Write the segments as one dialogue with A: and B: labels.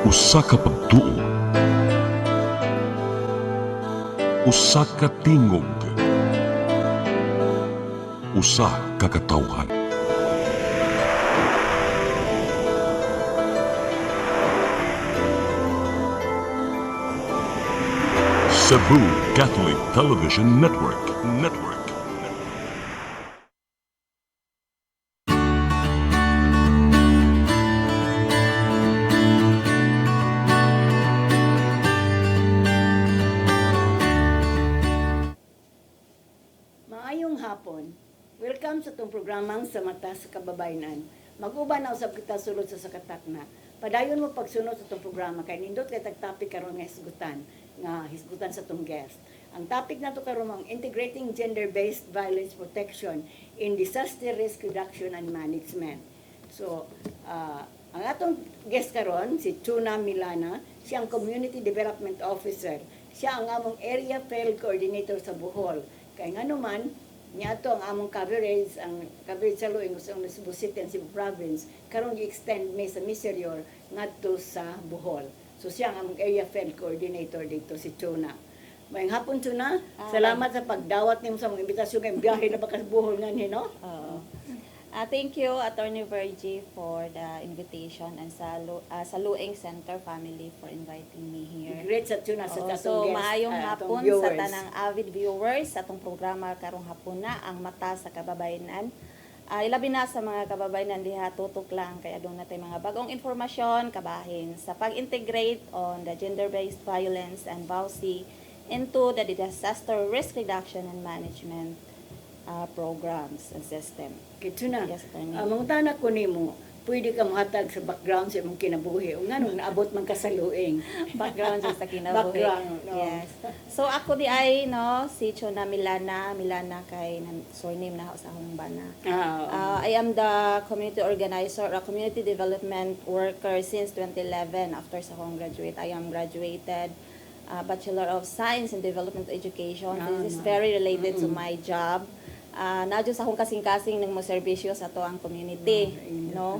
A: Usa ka pagtuo, usa ka tingog, usa ka katawhan. Cebu Catholic Television Network.
B: Maayong hapon. Welcome sa itong programang sa Mata sa Kababayanan. Mag-uban na usab kita sulod sa sakatak na. Padayon mo pagsunod sa itong programa kay nindot kay tag-topic karon nga hisgutan sa itong guest. Ang topic nato karon ang integrating gender-based violence protection in disaster risk reduction and management. So, ang atong guest karon si Chuna Milana, siya ang Community Development Officer. Siya ang among Area Field Coordinator sa Bohol. Kay nga naman, niya to ang among coverage sa Luing sa Cebu City and Cebu Province, karon gi-extend may sa Miserior ngadto sa Bohol. So siya ang among area field coordinator dito si Chuna. Mayang hapon Chuna, salamat sa pagdawat nimo sa mga imbitasyon kay biyahe na bakas Bohol nganhi no?
C: Oo. Thank you, Attorney Virgie, for the invitation and sa Luing Center family for inviting me here.
B: Great sa Chuna sa
C: Oo,
B: tatong
C: so,
B: guest.
C: maayong
B: atong
C: hapon sa
B: viewers.
C: tanang avid viewers sa atong programa karong hapon na ang Mata sa Kababayanan. Ilabi na sa mga kababayanan diha tutok lang kay adun natay mga bagong informasyon kabahin sa pag-integrate on the gender-based violence and VAUSI into the disaster risk reduction and management programs and system.
B: Kay Chuna,
C: Yes, Attorney.
B: mangutana ko nimo, pwede ka mahatag sa background sa imong kinabuhi. O nga nung naabot man ka sa Luing.
C: Background sa kinabuhi.
B: Background, no.
C: Yes. So ako di ay si Chuna Milana kay surname na ako sa akong bana. I am the community organizer or community development worker since 2011 after sa akong graduate. I am graduated Bachelor of Science in Development Education. This is very related to my job. Nadyo sa akong kasing-kasing ng mga serbisyo sa to ang community, no?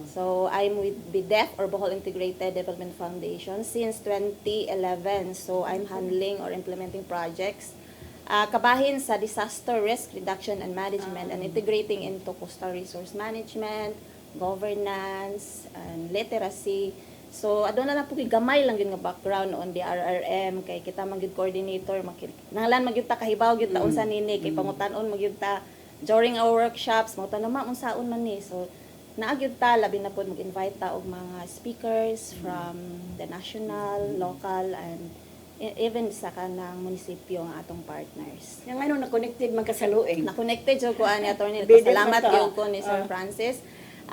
C: So I'm with BDEF or Bohol Integrated Development Foundation since 2011. So I'm handling or implementing projects kabahin sa disaster risk reduction and management and integrating into coastal resource management, governance, and literacy. So, adon na lang po gamay lang yun nga background on the RRM, kay kita magyud coordinator, nanglan magyud ta kahibaw gyud ta unsa nini, kay pangutan-on magyud ta during our workshops, mo tanama unsaon man ni. So, naagyud ta labi na pod mag-invite ta og mga speakers from the national, local, and even sa kanang munisipyo nga atong partners.
B: Yang ano na-connected man ka sa Luing.
C: Na-connected jud ko ani attorney.
B: Bidip
C: Salamat
B: man to.
C: gyud ko ni Sir Francis.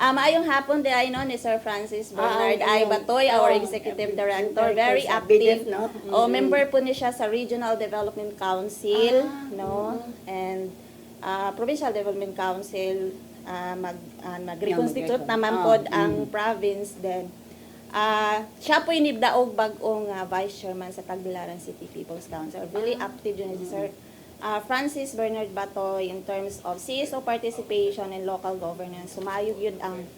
C: Maayong hapon di ay no ni Sir Francis Bernard I. Batoy, our Executive Director, very active. Member po ni siya sa Regional Development Council, no? And Provincial Development Council mag-reconstitute naman pod ang province then. Siya po inibdaog bag-ong Vice Chairman sa Tagbilaran City People's Council. Really active yun si Sir Francis Bernard Batoy in terms of CSO participation and local governance. So maayo yun ang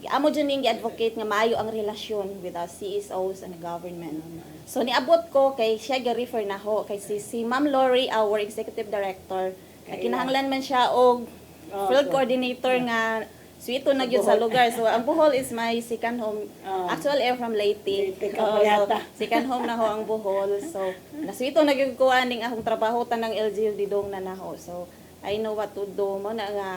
C: amo dyan yung advocate nga maayo ang relasyon with the CSOs and the government. So niabot ko kay siya ga-refer na ho kay si Ma'am Lori, our executive director. Kinahanglan man siya og field coordinator nga suito na gyud sa lugar. So ang Bohol is my second home. Actually I'm from Leyte. So, second home na ho ang Bohol. So nasuito na gyud ko aning akong trabaho tanang LGU didong na naho. So I know what to do mo na nga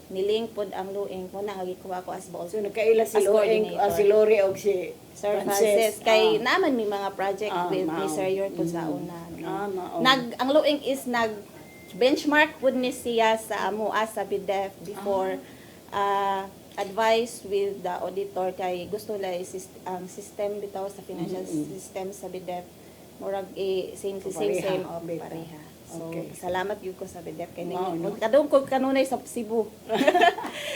C: nilink pod ang Luing mo na nga gikuha ko as Bohol.
B: So nagkaila si
C: as
B: Luing,
C: coordinator.
B: si Lori og si
C: Sir Francis kay naman may mga project with ni Sir Yor po sa una. Ang Luing is benchmark pud ni siya sa amo sa BDEF before advice with the auditor kay gusto la ang system bitaw sa financial system sa BDEF murag same pareha. So salamat gyud ko sa BDEF kay kadung ko kanunay sa Cebu.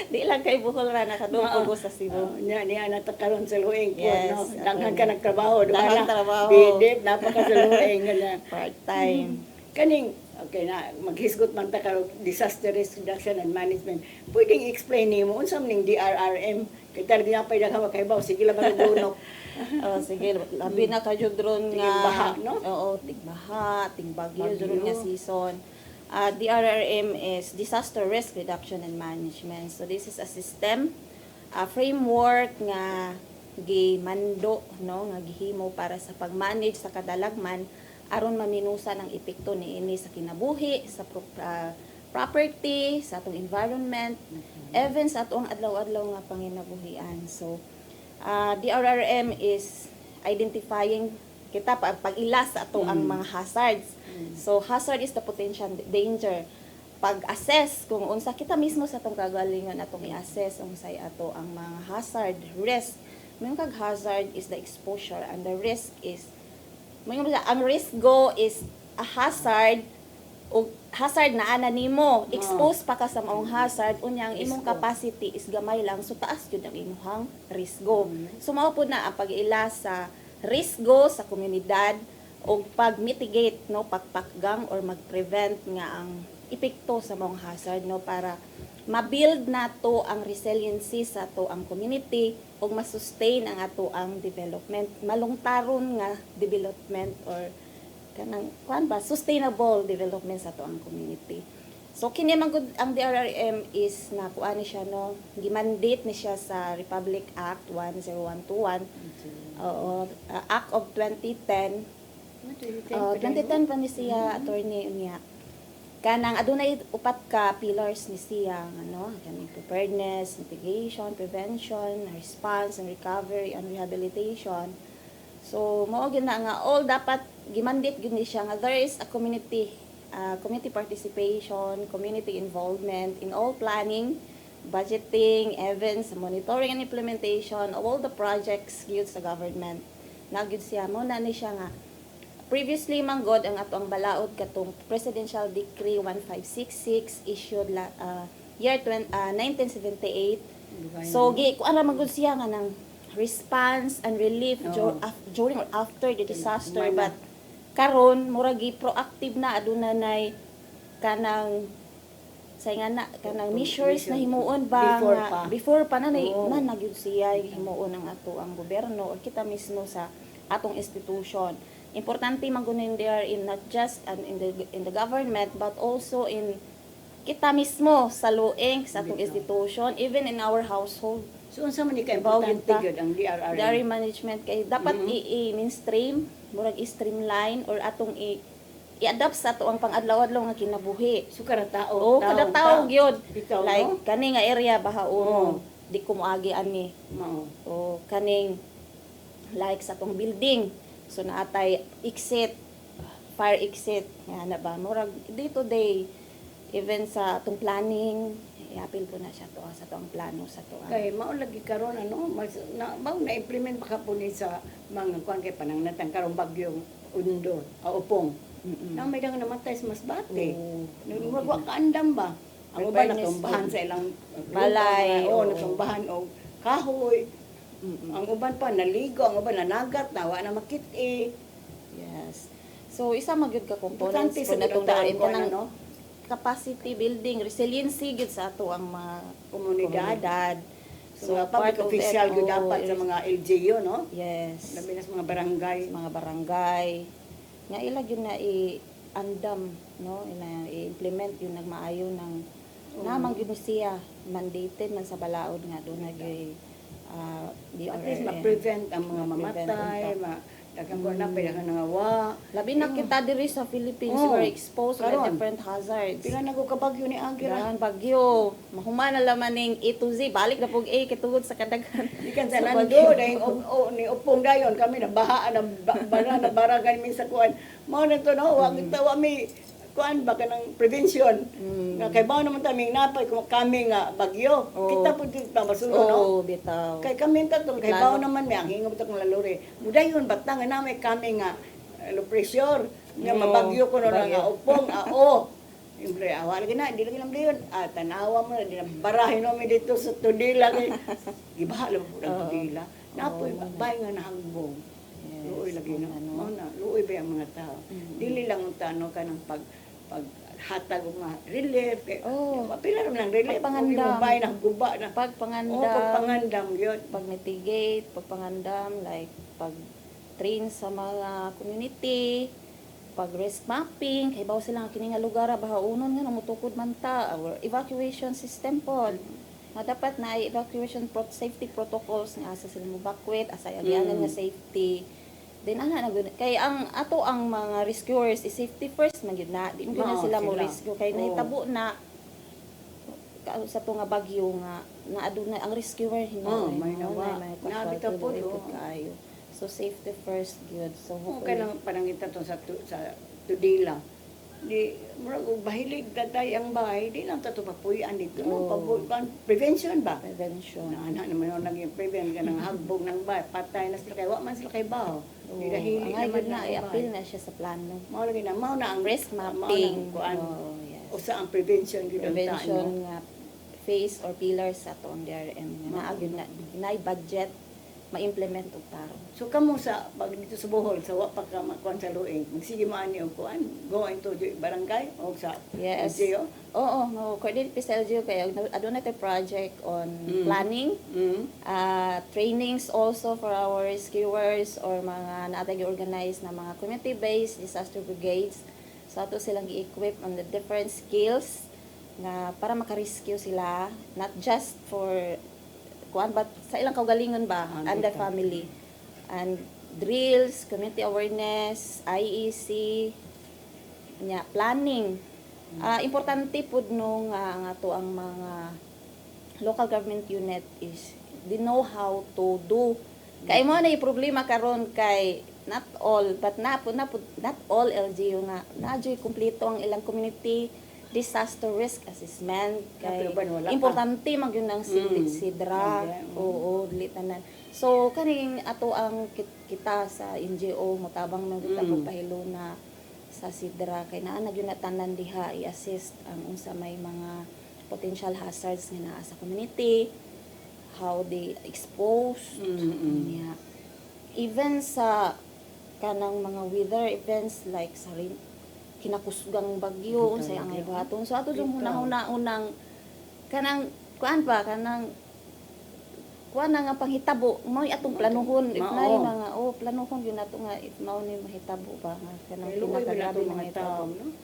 C: Di lang kay Bohol ra nakadung ko sa Cebu.
B: Niya natakaron sa Luing po,
C: Yes,
B: no? Daghan ka nagtrabaho,
C: Daghang trabaho.
B: Bidip, napaka sa Luing ganyan.
C: Part-time.
B: Kaning okay na maghisgot man ta karong disaster risk reduction and management. Pwedeng explain nimo unsa man ning DRRM Kaya talaga niya pa yung kay Baw, sige lang manugunok.
C: Oh, sige, labi na kayo dron nga.
B: Tigbaha, no?
C: Oo, tigbaha, tigbagyo,
B: Bagyo.
C: dron nga season. DRRM is Disaster Risk Reduction and Management. So this is a system, a framework nga gimando, no, nga gihimo para sa pag-manage sa kadalagman aron maminusa ng epekto niini sa kinabuhi, sa property, sa atong environment, even sa atong adlaw-adlaw nga panginabuhian. So DRRM is identifying kita pag-ilas sa ato ang mga hazards. So hazard is the potential danger. Pag-assess kung unsa kita mismo sa atong kagalingon atong i-assess unsay ato ang mga hazard, risk. May kag hazard is the exposure and the risk is ang risk go is a hazard o hazard na ana nimo expose pa ka sa maong hazard unya ang imong capacity is gamay lang so taas gyud ang imong risk go. So mao pud na ang pag-ila sa risk go sa komunidad o pag-mitigate no pagpakgang or mag-prevent nga ang epekto sa maong hazard no para ma-build nato ang resiliency sa ato ang community ug ma-sustain ang ato ang development malungtaron nga development or kanang kuan ba sustainable development sa ato ang community. So kini man gud ang DRRM is na kuan ni siya no gimandate ni siya sa Republic Act 10121 Act of 2010 2010 pa ni siya attorney unya kanang adunay upat ka pillars ni siya ano kaning preparedness, mitigation, prevention, response and recovery and rehabilitation. So mao gyud na nga all dapat gimandate gyud ni siya nga there is a community participation, community involvement in all planning, budgeting, events, monitoring and implementation of all the projects gyud sa government. Na gyud siya mo na ni siya nga previously manggod ang ato ang balaod katong Presidential Decree 1566 issued year 1978. So kuan ra manggod siya nga ng response and relief during or after the disaster but karon mura gi proactive na aduna nay kanang sayngana kanang measures na himuon ba before pa na nagyud siya himuon ang ato ang gobyerno or kita mismo sa atong institution. Importante magunin there in not just in the government but also in kita mismo sa luing sa atong institution even in our household.
B: So unsa man ni ka importante gyud ang DRRM?
C: DRRM management kay dapat i-mainstream, murag i-streamline or atong i-adapt sa ato ang pang-adlaw-adlaw nga kinabuhi.
B: So kada tao.
C: Kada tao gyud. Like
B: no?
C: kani nga area bahaon di ko moagi ani. O kaning like sa atong building. So naatay exit, fire exit, yan na ba? Murag day to day, even sa atong planning, i-appeal po na siya to sa atong plano sa to.
B: Kay mao lagi karon ano, na implement pa kapon sa mga kuan kay panangnatang karong bagyong Undo, Upong. Na may dang namatay sa Masbate. Murag wa kaandam ba? Ang uban natumbahan sa ilang
C: balay,
B: natumbahan og kahoy. Ang uban pa naligo, ang uban nanagat, nawa na makit-i.
C: Yes. So isa magyud ka components
B: Importante
C: po
B: sa
C: natong
B: ginataon ko,
C: ng
B: ano?
C: capacity building, resiliency gyud sa ato ang mga
B: Komunidad.
C: So
B: So, public official gyud dapat sa mga LGU, no?
C: Yes.
B: Labi na sa mga barangay.
C: Mga barangay nga ila gyud na i-andam no ina i-implement yung nagmaayo ng namang gyud siya mandated man sa balaod nga do na gyud
B: At least ma-prevent ang mga mamatay, daghang ko na daghang nangawa.
C: labi na kita diri sa Philippines were exposed to different hazards.
B: Pila na ko kabagyo ni Agira.
C: Dahan bagyo, mahuman na laman ning A to Z, balik na pug A kitugod sa kadaghan.
B: Ikan sa nando dahil ni Upong dayon kami na baha na bara kami sa kuan. Mao na to no, wa kita wa mi kuan ba kanang prevention. Nga kay bawo naman taming napay kami nga bagyo. Kita pud ta masulod no.
C: Bitaw.
B: Kay kami tatong kay bawo naman mi ang hinga butak ng laluri. Mudayon batang na may kami nga low pressure nga mabagyo ko no nga Upong Imbre awal gina di lagi nam dayon. Tanawa mo na di na barahin mo dito sa Tudila kay gibaha lang pud ang Tudila. Napoy bay nga nahangbong. Luoy lagi na. Mao na luoy ba ang mga tao. Dili lang ang tano kanang pag hatag og mga relief. Pila naman ang relief.
C: Pagpangandam.
B: Pagpangandam. Ng guba na.
C: Pagpangandam.
B: Pagpangandam yun.
C: Pag-mitigate, pagpangandam, like pag-train sa mga community, pag-risk mapping, kay bawo sila nga kini nga lugar baha unon nga namutukod man ta, our evacuation system pod. Nga dapat na evacuation safety protocols nga asa sila mo-evacuate, asa agianan nga safety. Then ana na kay ang ato ang mga rescuers is safety first man gyud na. Di mo na sila mo rescue kay nahitabo na sa to nga bagyo nga naaduna ang rescuer
B: may nawa. Nabita po
C: kayo. So safety first good. So
B: okay lang panangitan to sa Tudela. Di murag og bahilig daday ang bahay, di lang tato papuyan dito no prevention ba?
C: Prevention.
B: Ana naman yung naging prevent ka ng hagbog ng bahay, patay na sila kay wa man sila kay baho. Di dahili naman
C: na i-appeal na siya sa plano.
B: Mao lagi na mao na ang
C: Risk mapping.
B: Yes. Usa ang prevention gyud ang
C: Prevention nga phase or pillars sa to ang DRM nga naagid na budget ma-implement og taro.
B: So kamo sa pag dito sa Bohol sa wa pa ka makuan sa luing, magsige maani og kuan, go into the barangay o sa LGU?
C: Oo, no, coordinate sa LGU kay aduna tay project on planning, trainings also for our rescuers or mga naatay organized na mga community-based disaster brigades. So ato silang gi-equip on the different skills nga para maka-rescue sila, not just for kuan but sa ilang kaugalingon ba and the family, and drills, community awareness, IEC nya planning. Importante pud no nga ato ang mga local government unit is they know how to do. Kay mo na yung problema karon kay not all but not all LGU nga nadyoy kumpleto ang ilang community disaster risk assessment kay importante man gyud ang sidra litanan. So kaning ato ang kita sa NGO motabang man gyud ang pahilo na sa sidra kay naa na gyud tanan diha i-assist ang unsa may mga potential hazards nga naa sa community, how they exposed niya. Even sa kanang mga weather events like sa kinakusgang bagyo unsay angay buhaton. So ato yung unang kanang kuan nga panghitabo mao atong planuhon if nay mga planuhon gyud nato nga if mao ni mahitabo ba nga kanang pinakagrabe mga hitabo no.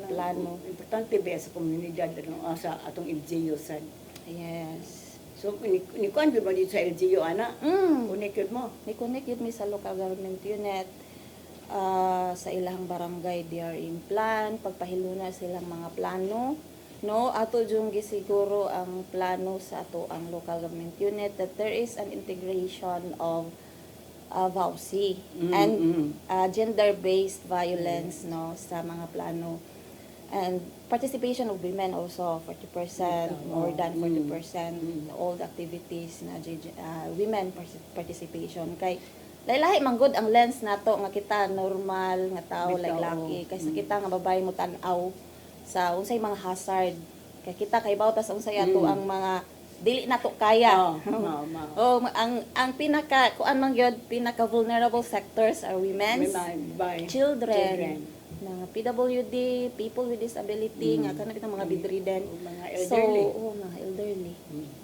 C: Plano
B: importante ba sa komunidad sa atong LGU sad.
C: Yes.
B: So ni kuan gyud ba dito sa LGU ana? Connected mo.
C: Ni connect gyud mi sa local government unit. Sa ilang barangay DRM plan, pagpahiluna silang mga plano, no? Ato yung gisiguro ang plano sa ato ang local government unit that there is an integration of VAUSI and gender-based violence, no, sa mga plano. And participation of women also 40%, more than 40%, all the activities na women participation. Kay lahi manggod ang lens nato nga kita normal nga tao like laki kaysa kita nga babae mo tan-aw sa unsay mga hazard kay kita kay bawta sa unsay ato ang mga dili nato kaya. Ang pinaka kuan man gyud pinaka vulnerable sectors are women, children, mga PWD, people with disability nga kanang mga bedridden,
B: mga elderly.
C: Mga elderly.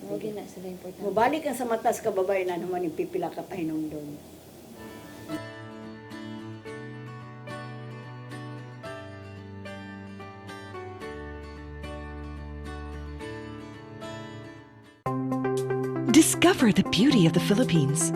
C: Mo gina sila importante.
B: Mobalik ang sa matas ka babae na naman ipipila ka pahinungdon.
D: Discover the beauty of the Philippines.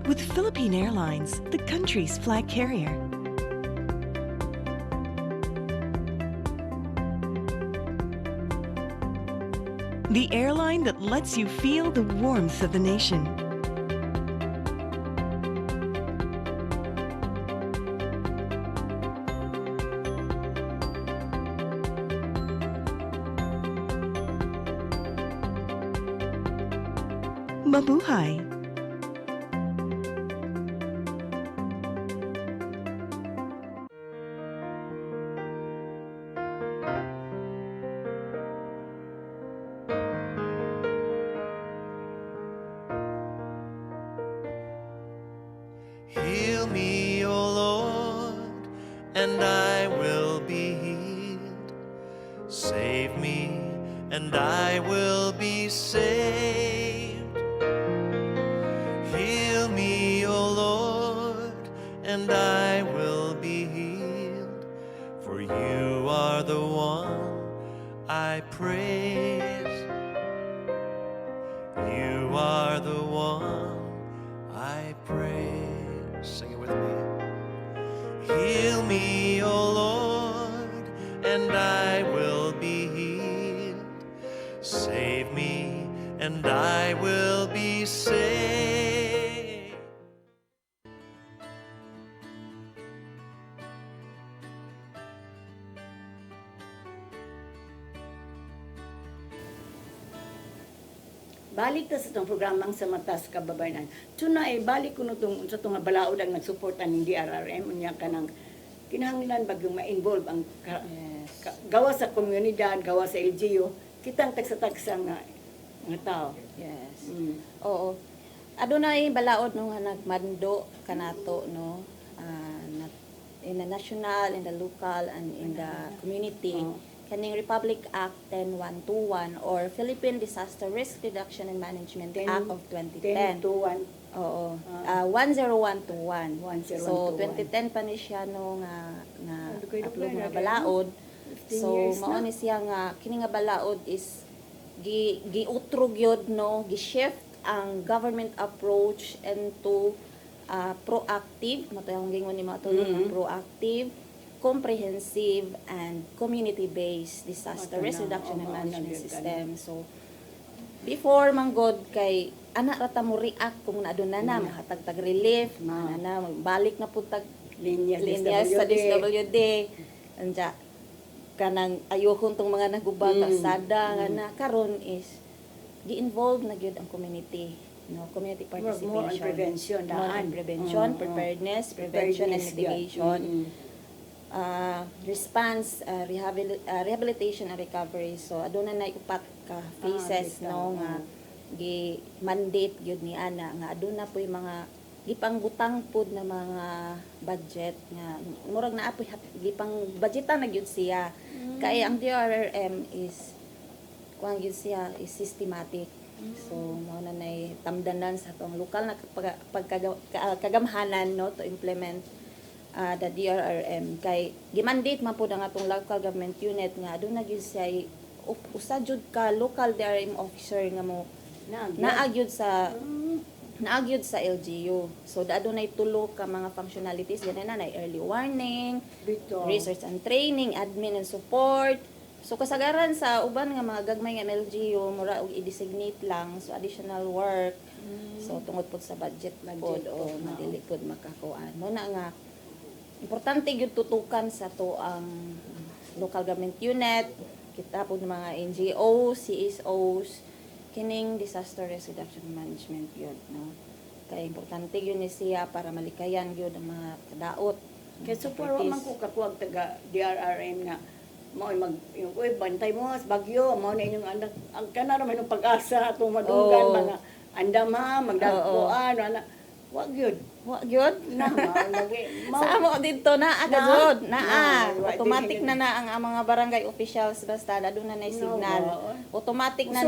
D: With Philippine Airlines, the country's flag carrier. The airline that lets you feel the warmth of the nation. Mabuhay!
E: and I will be healed. Save me, and I will be saved. Heal me, O Lord, and I will be healed. For you are the one I praise. You are the one I praise. Sing it with me. Heal me, O Lord, and I will be healed. Save me, and I will be saved.
B: Balik ta sa itong programang sa Mata sa Kababayan. Tuna ay balik ko nung sa itong balaod ang nagsuporta ng DRRM. Unya ka ng kinahanglan bagyong ma-involve ang gawa sa komunidad, gawa sa LGU. Kitang tagsa-tagsa nga tao.
C: Yes. Oo. Adunay balaod no nga nagmando kanato no in the national, in the local, and in the community. Kaning Republic Act 10121 or Philippine Disaster Risk Reduction and Management Act of 2010.
B: 10 to 1.
C: Oo. 10121.
B: 10121.
C: So 2010 pa ni siya no nga approve nga
B: na,
C: balaod.
B: 15
C: So
B: years
C: mao
B: na.
C: ni siya nga kini nga balaod is giutrog yun no, gi-shift ang government approach into proactive, matayong gingon ni mga tulong ng proactive, comprehensive, and community-based disaster risk reduction and management system. So, before manggod kay anak rata mo react kung naaduna na mahatag relief, na balik na pud tag
B: Linyas
C: sa DSWD. Anja kanang ayohon tong mga nagubang kasada nga na karon is gi-involve na gyud ang community, no, community participation,
B: more on prevention,
C: more on prevention, preparedness, prevention and mitigation, response, rehabilitation and recovery. So aduna na upat ka phases no nga gi-mandate gyud ni ana nga aduna po'y mga gipangbutang pud na mga budget nga murag na apoy gipang budgetan na gyud siya kay ang DRRM is kuan gyud siya is systematic. So mao na nay tamdanan sa atong lokal na kagamhanan no to implement the DRRM kay gimandate man pud ang atong local government unit nga aduna gyud siya usa jud ka local DRRM officer nga mo naagyud sa LGU. So adunay tulo ka mga functionalities ganay na early warning, research and training, admin and support. So kasagaran sa uban nga mga gagmay nga LGU mura og i-designate lang so additional work. So tungod pud sa budget pod o madili pud makakuan. Mo na nga importante gyud tutukan sa to ang local government unit, kita pud mga NGOs, CSOs, kining disaster risk reduction management yun, no? Kaya importante yun ni siya para malikayan yun ang mga kadaot.
B: Kaya support man ko kakuwag taga DRRM na mao yung bantay mo sa bagyo, mao na inyong anak ang kanara man yung pag-asa atong madunggan mga andama magdagpuan ana wag yun na lagi
C: Sa amo dito na agad automatic na ang mga barangay officials basta aduna na signal. Automatic na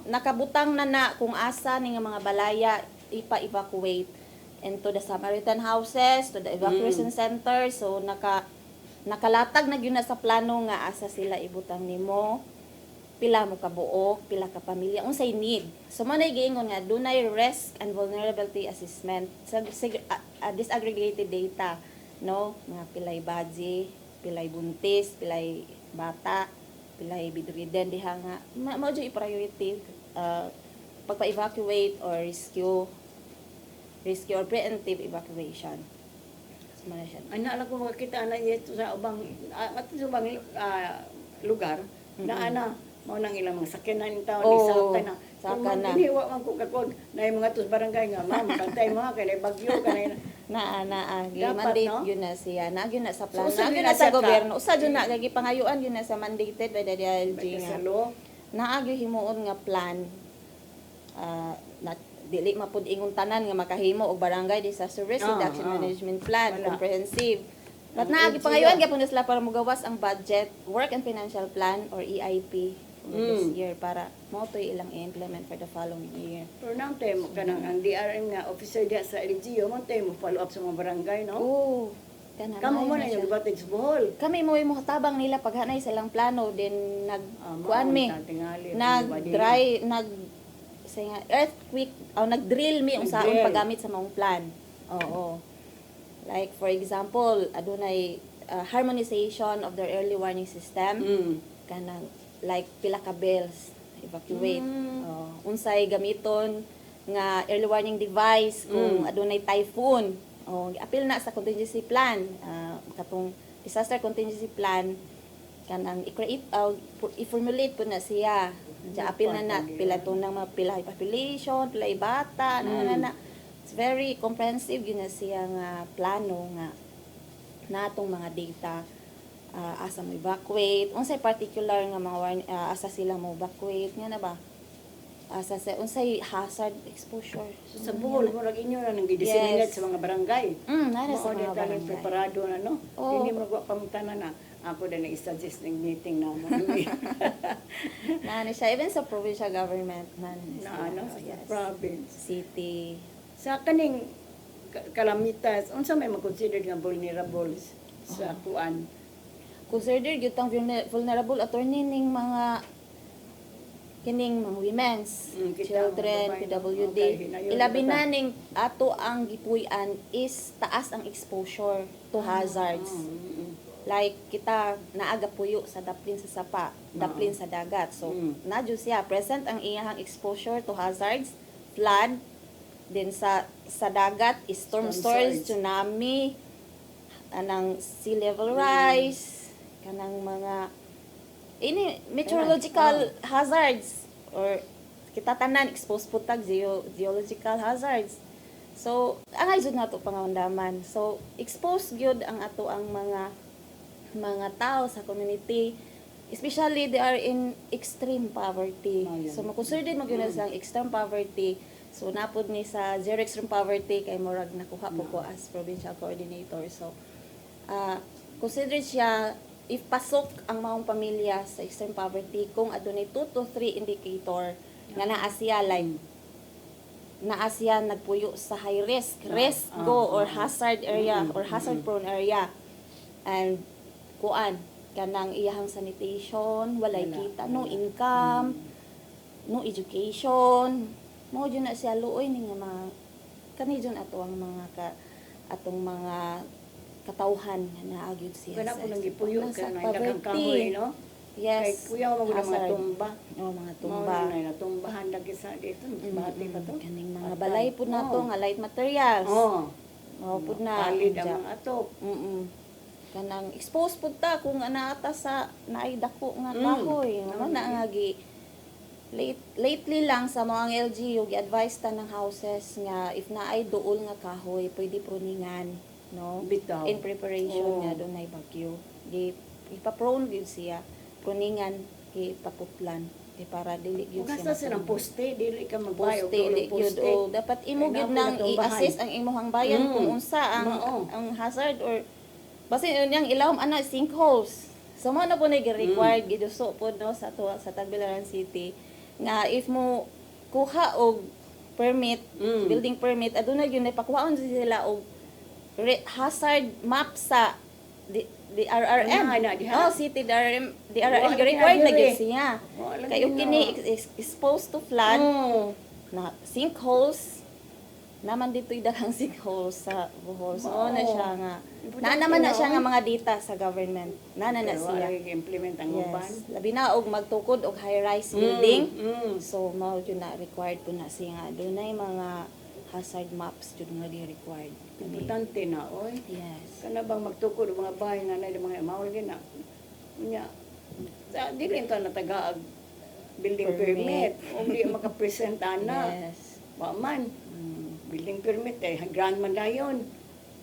C: nakabutang na kung asa ning mga balaya ipa-evacuate into the Samaritan houses, to the evacuation center. So nakalatag na gyud na sa plano nga asa sila ibutang nimo, pila mo ka buok, pila ka pamilya, unsay need. So mo nay giingon nga dunay risk and vulnerability assessment sa disaggregated data, no, nga pilay badge, pilay buntis, pilay bata, pilay bedridden diha nga mao jud i-priority pagpa-evacuate or rescue or preemptive evacuation. So man siya.
B: Ana ko makita na ito sa ubang ato sa ubang lugar na ana mao nang ilang mga sakyanan ng taon isakay na
C: saka na
B: hiniwa man ko kakon na yung mga tus barangay nga ma'am kantay mga kay bagyo kanay
C: mandate
B: no?
C: yun na siya na yun na sa plan
B: So,
C: na yun na sa gobyerno usa yun na gagi pangayuan yun na sa mandated by the DILG nga naagyo himuon nga plan na dili mapud ingon tanan nga makahimo og barangay disaster risk reduction management plan comprehensive But
B: Ang
C: naagi
B: LGU.
C: pangayon gyapon sila para mogawas ang budget, work and financial plan or EIP for this year para mo to ilang i-implement for the following year.
B: Pero nang tayo kanang ang DRM nga officer diha sa LGU, man tayo mo follow up sa mga barangay, no?
C: Oh, kana
B: Kamo mo
C: maayo
B: na
C: siya.
B: yung batid sa Bohol.
C: Kami mo tabang nila pag hanay silang plano din kuan mi say nga earthquake nag-drill mi unsaon
B: Nag-drill.
C: paggamit sa maong plan. Oo. Like for example, adunay harmonization of their early warning system kanang like pila ka bells evacuate. Unsay gamiton nga early warning device kung adunay typhoon. Apil na sa contingency plan, katong disaster contingency plan kanang i-create i-formulate po na siya. Diya apil na pila to nang pila population, pila bata, na. It's very comprehensive yun na siya nga plano nga natong mga data asa mo evacuate, unsay particular nga mga asa sila mo evacuate nga na ba? Asa sa unsay hazard exposure.
B: Sa Bohol, murag inyo na nang disseminate
C: Yes.
B: sa mga barangay.
C: Nara sa
B: Mao
C: mga
B: din tayo
C: barangay.
B: preparado na, no?
C: Oo.
B: Hindi mo nagwa pamutana na. Ako din nag-suggest ng meeting na mo.
C: Nani siya even sa provincial government
B: na ano, sa
C: yes.
B: province.
C: City.
B: Sa kaning kalamitas, unsa may mag-consider nga vulnerable sa kuan?
C: Consider gyud tang vulnerable attorney ning mga kining mga women's,
B: Kita,
C: children,
B: mga babae, no?
C: PWD.
B: Okay, hinayon
C: Ilabi
B: kita.
C: na ning ato ang gipuy-an is taas ang exposure to hazards. Like kita naaga puyo sa daplin sa sapa, daplin sa dagat. So nadyo siya present ang iyahang exposure to hazards, flood, din sa dagat, storm surge, tsunami, anang sea level rise, kanang mga meteorological hazards or kita tanan exposed putag geological hazards. So angay jud nato pangandaman. So exposed gyud ang ato ang mga tao sa community, especially they are in extreme poverty. So makonsider mo gyud sa extreme poverty. So napod ni sa zero extreme poverty kay murag nakuha po ko as provincial coordinator. So consider siya if pasok ang maong pamilya sa extreme poverty kung adunay 2 to 3 indicator nga naa siya like naa siya nagpuyo sa high risk go or hazard area or hazard prone area, and kuan kanang iyahang sanitation walay kita, no income, no education, mo jud na siya luoy ning mga kani jud ato ang mga atong mga katawhan na agyud siya
B: Kana
C: sa
B: po nang gipuyo ka
C: sa
B: na ilang kahoy, no? Kay
C: Yes.
B: kuya mo mga
C: Hazard.
B: tumba.
C: Mga
B: Tumba.
C: tumba.
B: Mao na tumbahan lagi sa dito, bati pa to.
C: Kaning mga balay po na to nga light materials. Mao pud na.
B: Palid ang
C: Dya.
B: mga atok.
C: Kanang exposed pud ta kung anaata sa naay dako nga kahoy. Mao na nga gi lately lang sa mga LGU gi-advise ta ng houses nga if naay duol nga kahoy pwede pruningan, no?
B: Bitaw.
C: In preparation nga dunay bagyo. Ipa-prone gyud siya pruningan ipaputlan para dili gyud
B: Kung
C: siya
B: kasta silang poste, dili ka magbayo.
C: poste di gyud o dapat imo
B: Kaya
C: gyud
B: napo
C: nang
B: natumbahan.
C: i-assist ang imong bayan kung unsa
B: Oo.
C: ang hazard or basta yang ilawom ana sinkholes. So mo na po na required giduso po no sa Tagbilaran City nga if mo kuha og permit, building permit, aduna gyud napakuhaon sila og hazard map sa DRRM. City DRRM required na gyud siya. Kayo kini exposed to flood na sinkholes naman dito daghang sinkholes sa Bohol. So na siya nga naman na siya nga mga data sa government. Na siya.
B: implement ang uban.
C: Yes. Labi na og magtukod og high-rise building. So mao jud na required po na siya nga dunay mga hazard maps jud nga required.
B: Importante na, oy.
C: Yes.
B: Kana bang magtukod og mga bahay nga na mga mawal gina. Unya. Di rin to natagaag building permit. O di makapresent ana.
C: Yes.
B: Wa man. Building permit grand man dayon.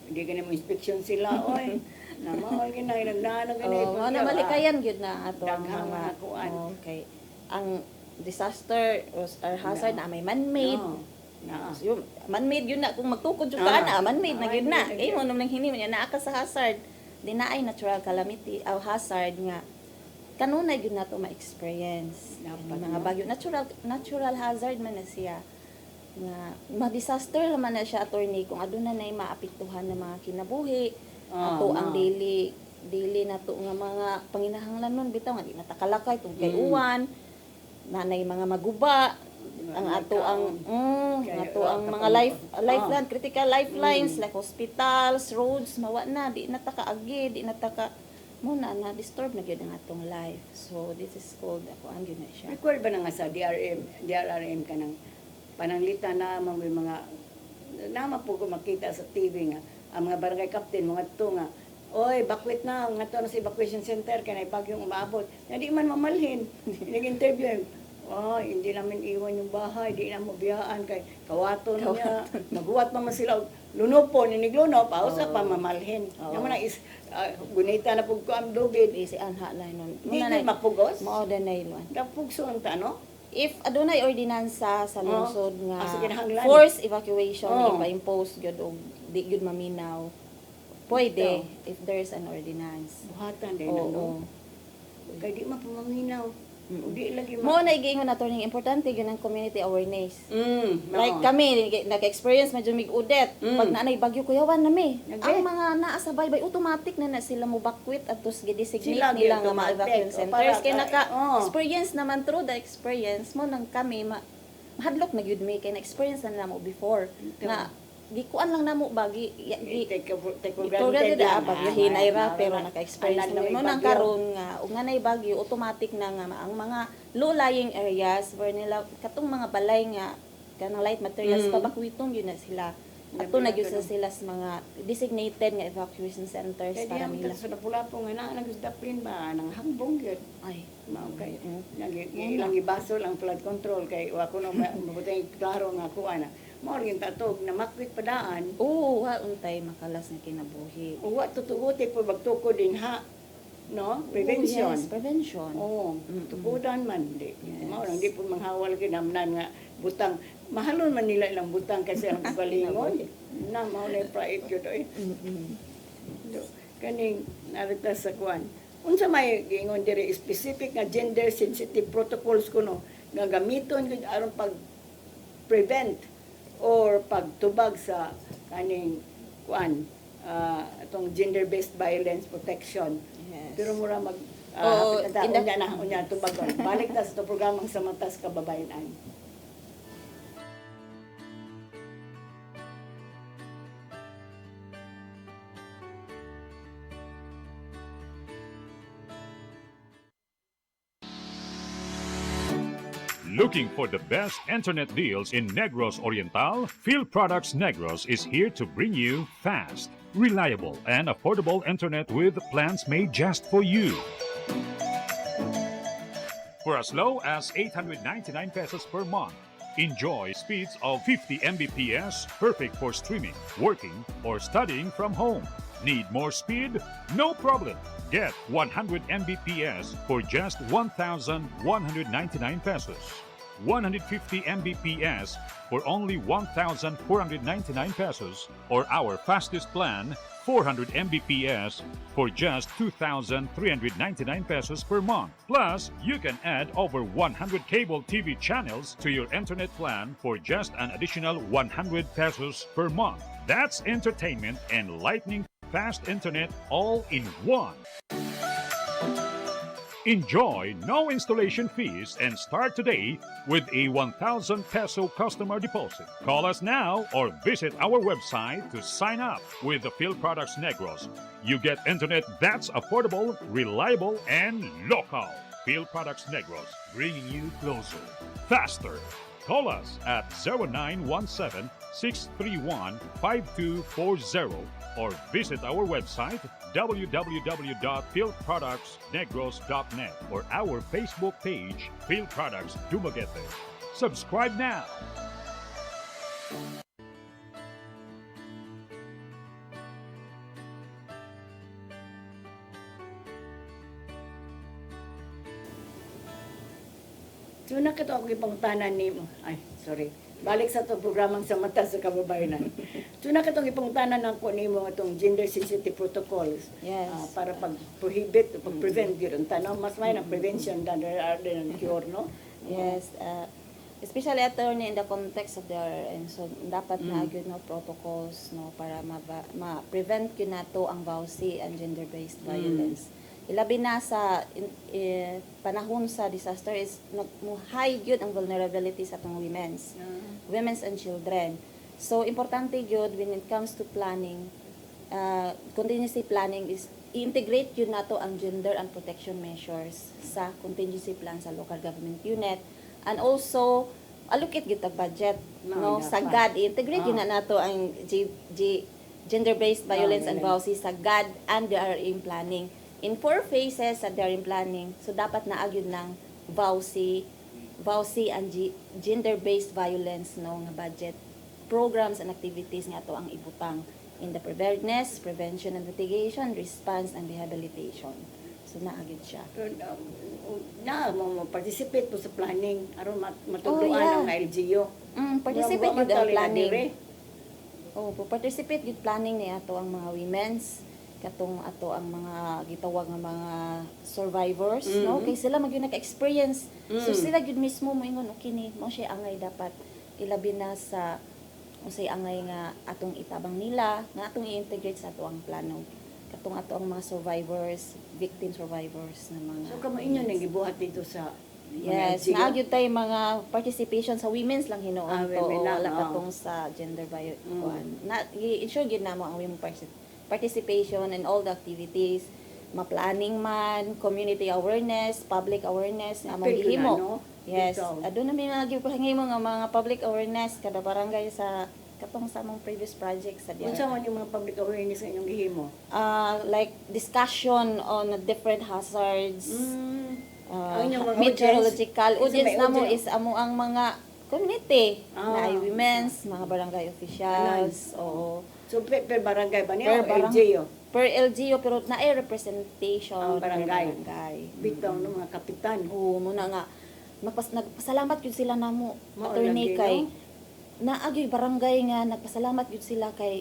B: Hindi ka mo inspection sila, oy. Na mawal gina nagdaan gani.
C: Mao na malikayan gyud na ato ang
B: Daghang
C: mga
B: mga kuan.
C: okay. Ang disaster or hazard na may man-made.
B: Na.
C: Yung man-made yun na kung magtukod yung ka na, man-made na yun na.
B: man-made na
C: Eh mo nang hini man na aka sa hazard. di na ay natural calamity o hazard nga kanunay gyud nato ma-experience.
B: Dapat,
C: Mga
B: no?
C: bagyo natural hazard man na siya nga ma-disaster naman na siya attorney kung aduna nay maapektuhan ng mga kinabuhi ato ang daily nato nga mga panginahanglan nun bitaw nga di natakalakay tungod kay uwan nanay mga maguba ang ato ang mga lifeline critical lifelines like hospitals roads mawa na di natakaagi di nataka muna na disturb na gyud ang atong life. So this is called ako ang gyud na siya.
B: Record ba na nga sa DRRM ka ng pananglita na mga nama po ko makita sa TV nga ang mga barangay captain mga to nga oy bakwit na nga to na sa evacuation center kay bagyong umaabot na di man mamalhin nag-interview hindi namin iwan yung bahay di na mabiyaan kay kawaton niya maghuwat man sila lunopon inigluno pausa pa mamalhin naman na is gunita na pug ko ang lubid
C: Si anha na nun.
B: di na mapugos
C: Mao na yun.
B: kapugso ang tano
C: If adunay ordinansa sa lungsod nga
B: sa kinahanglan.
C: forced evacuation ipa-impose gyud og di gyud maminaw. Pwede if there's an ordinance.
B: buhatan din
C: Oo.
B: ano kay di mapaminaw di lagi
C: Mo na giingon nato ning importante gyud ang community awareness.
B: no.
C: Like kami nag-experience medyo mig-udet pag naanay bagyo kuyawan nami.
B: Nage.
C: Ang mga naa sa baybay automatic na sila mo bakwit atos gi-designate
B: Sila
C: nila
B: gyud
C: nga mga
B: automatic.
C: evacuation
B: O,
C: centers
B: para-
C: kay naka
B: oh.
C: experience naman through the experience mo nang kami mahadlok na gyud mi kay na experience na namo before na gikuan lang namo bagi
B: take for
C: Ito
B: granted
C: rin
B: lang,
C: hinayra pero naka-experience
B: anan
C: mo
B: may
C: nang
B: bagyo.
C: karon nga ug nga nay bagyo automatic na nga ang mga low-lying areas where nila katong mga balay nga kanang light materials pabakwitong yun na sila ato na gyud sa sila sa mga designated nga evacuation centers
B: Kaya
C: para
B: diyan
C: nila
B: sa napula-po nga na nagdaplin ba nang hangbong gyud.
C: ay
B: Mao kay ilang ibasol ang flood control kay wa ko na mabutay klaro nga kuan na. Mao rin tatog na makwit padaan.
C: oo wa untay makalas nga kinabuhi.
B: Uwa tutuguti po magtuko din ha. No? Prevention.
C: Oh, yes, prevention.
B: Oo, tukudan man di. Mao lang di po manghawal kinamnan nga butang mahalon man nila ilang butang kasi ang kalingon. Na mao na pride gyud oy. Kaning narita sa kuan. Unsa may giingon diri specific nga gender sensitive protocols kuno nga gamiton gud aron pag prevent or pagtubag sa kaning kuan atong gender based violence protection.
C: Yes.
B: Pero mura mag
C: Oo,
B: unya tubagon. Balik ta sa programang sa Matas Kababayan.
F: Looking for the best internet deals in Negros Oriental? Field Products Negros is here to bring you fast, reliable, and affordable internet with plans made just for you. For as low as 899 pesos per month, enjoy speeds of 50 Mbps, perfect for streaming, working, or studying from home. Need more speed? No problem. Get 100 Mbps for just 1,199 pesos. 150 Mbps for only 1,499 pesos, or our fastest plan, 400 Mbps for just 2,399 pesos per month. Plus, you can add over 100 cable TV channels to your internet plan for just an additional 100 pesos per month. That's entertainment and lightning fast internet all in one. Enjoy no installation fees and start today with a 1,000 peso customer deposit. Call us now or visit our website to sign up with the Field Products Negros. You get internet that's affordable, reliable, and local. Field Products Negros, bringing you closer, faster. Call us at 0917-631-5240 or visit our website www.fieldproductsnegros.net or our Facebook page, Field Products Dumaguete. Subscribe now.
B: So nakita ako ipangtanan ni ay sorry. balik sa itong programang sa mata sa kababayanan. So na katong ipungtanan ng kunimo itong gender sensitive protocols
C: Yes.
B: para pag-prohibit, pag-prevent yun. Tanaw, mas may na prevention than rather than cure, no?
C: Yes, especially attorney in the context of their and so dapat na gyud no protocols no para ma-prevent gyud nato ang VAUSI and gender-based violence. Ilabi na sa panahon sa disaster is high gyud ang vulnerability sa atong women's and children. So importante gyud when it comes to planning, contingency planning is i-integrate yun nato ang gender and protection measures sa contingency plan sa local government unit, and also allocate gyud tag budget no sa GAD, i-integrate yun na nato ang gender-based violence and VAUSI sa GAD and DRM planning in 4 phases sa DRM planning. So dapat naa gyud ng VAUSI and gender-based violence no nga budget programs and activities nga ato ang ibutang in the preparedness, prevention and mitigation, response and rehabilitation. So naagid siya.
B: Na mo participate po sa planning aron matuluan ang LGU.
C: Participate gyud ang planning. Participate gyud planning ni ato ang mga women's katong ato ang mga gitawag nga mga survivors no kay sila magyud naka-experience. So sila gyud mismo moingon okay ni mo siya angay dapat ilabi na sa unsay angay nga atong itabang nila nga atong i-integrate sa ato ang plano katong ato ang mga survivors, victim survivors na mga.
B: So kamo inyo nang gibuhat dito sa
C: yes, naagyo tay mga participation sa women's lang hinuon to
B: women lang,
C: wala katong sa gender violence. Na i-ensure gyud namo ang women participation in all the activities, ma-planning man, community awareness, public awareness nga among gihimo. Yes, aduna mi mga gihimo nga mga public awareness kada barangay sa katong sa among previous project sa diya.
B: Unsa man yung mga public awareness nga inyong gihimo?
C: Like discussion on different hazards.
B: Ang inyong mga
C: meteorological audience
B: may
C: namo
B: audience.
C: is amo ang mga community na ay women's, mga barangay officials, o
B: So per barangay ba niya o
C: Per
B: LGU?
C: per LGU pero na ay representation
B: Ang barangay.
C: per barangay.
B: Bitaw ng mga kapitan.
C: Oo, muna nga nagpasalamat yun sila namo
B: Mao
C: attorney
B: lagi,
C: kay
B: no?
C: naagyoy barangay nga nagpasalamat yun sila kay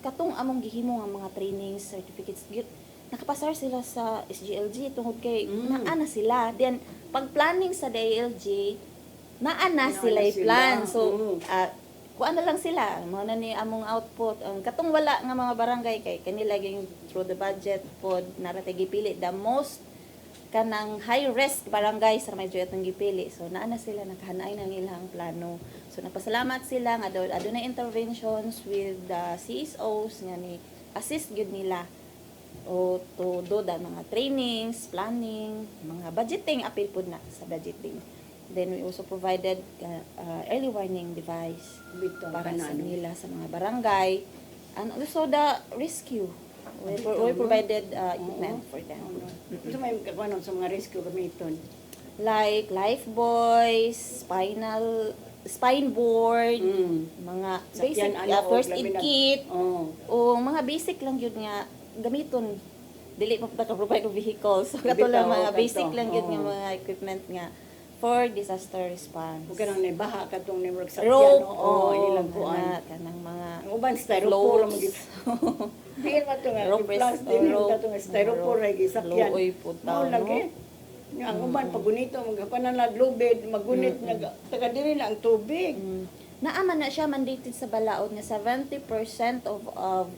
C: katong among gihimo nga mga trainings, certificates gyud nakapasar sila sa SGLG tungod kay naana sila. Then pag planning sa DILG naana sila i-plan. So kuan na lang sila mao na ni among output ang katong wala nga mga barangay kay kanila gyud through the budget pod narate gipili the most kanang high risk barangay sa medyo atong gipili. So naa na sila nakahanay ng ilang plano. So nagpasalamat sila nga aduna interventions with the CSOs nga ni assist gyud nila o to do the mga trainings, planning, mga budgeting apil pud na sa budgeting. Then we also provided early warning device para sa nila sa mga barangay, and also the rescue. We provided equipment for them.
B: Ito may kapanon sa mga rescue gamiton.
C: Like life buoys, spine board, mga basic first aid kit, o mga basic lang yun nga gamiton. Dili pa provide og vehicles. So katulad mga basic lang yun nga mga equipment nga for disaster response.
B: Kung kanang nabaha katong network sa
C: Rope,
B: ilang kuan.
C: kanang mga
B: Ang uban styrofoam mo gid. Diyan man to nga
C: Rope
B: plastic yung katong styrofoam ra gisakyan.
C: Looy po
B: Mao lagi. Nga ang uban pag gunito magapanan na lubid magunit taga diri na ang tubig.
C: Naaman na siya mandated sa balaod nga 70% of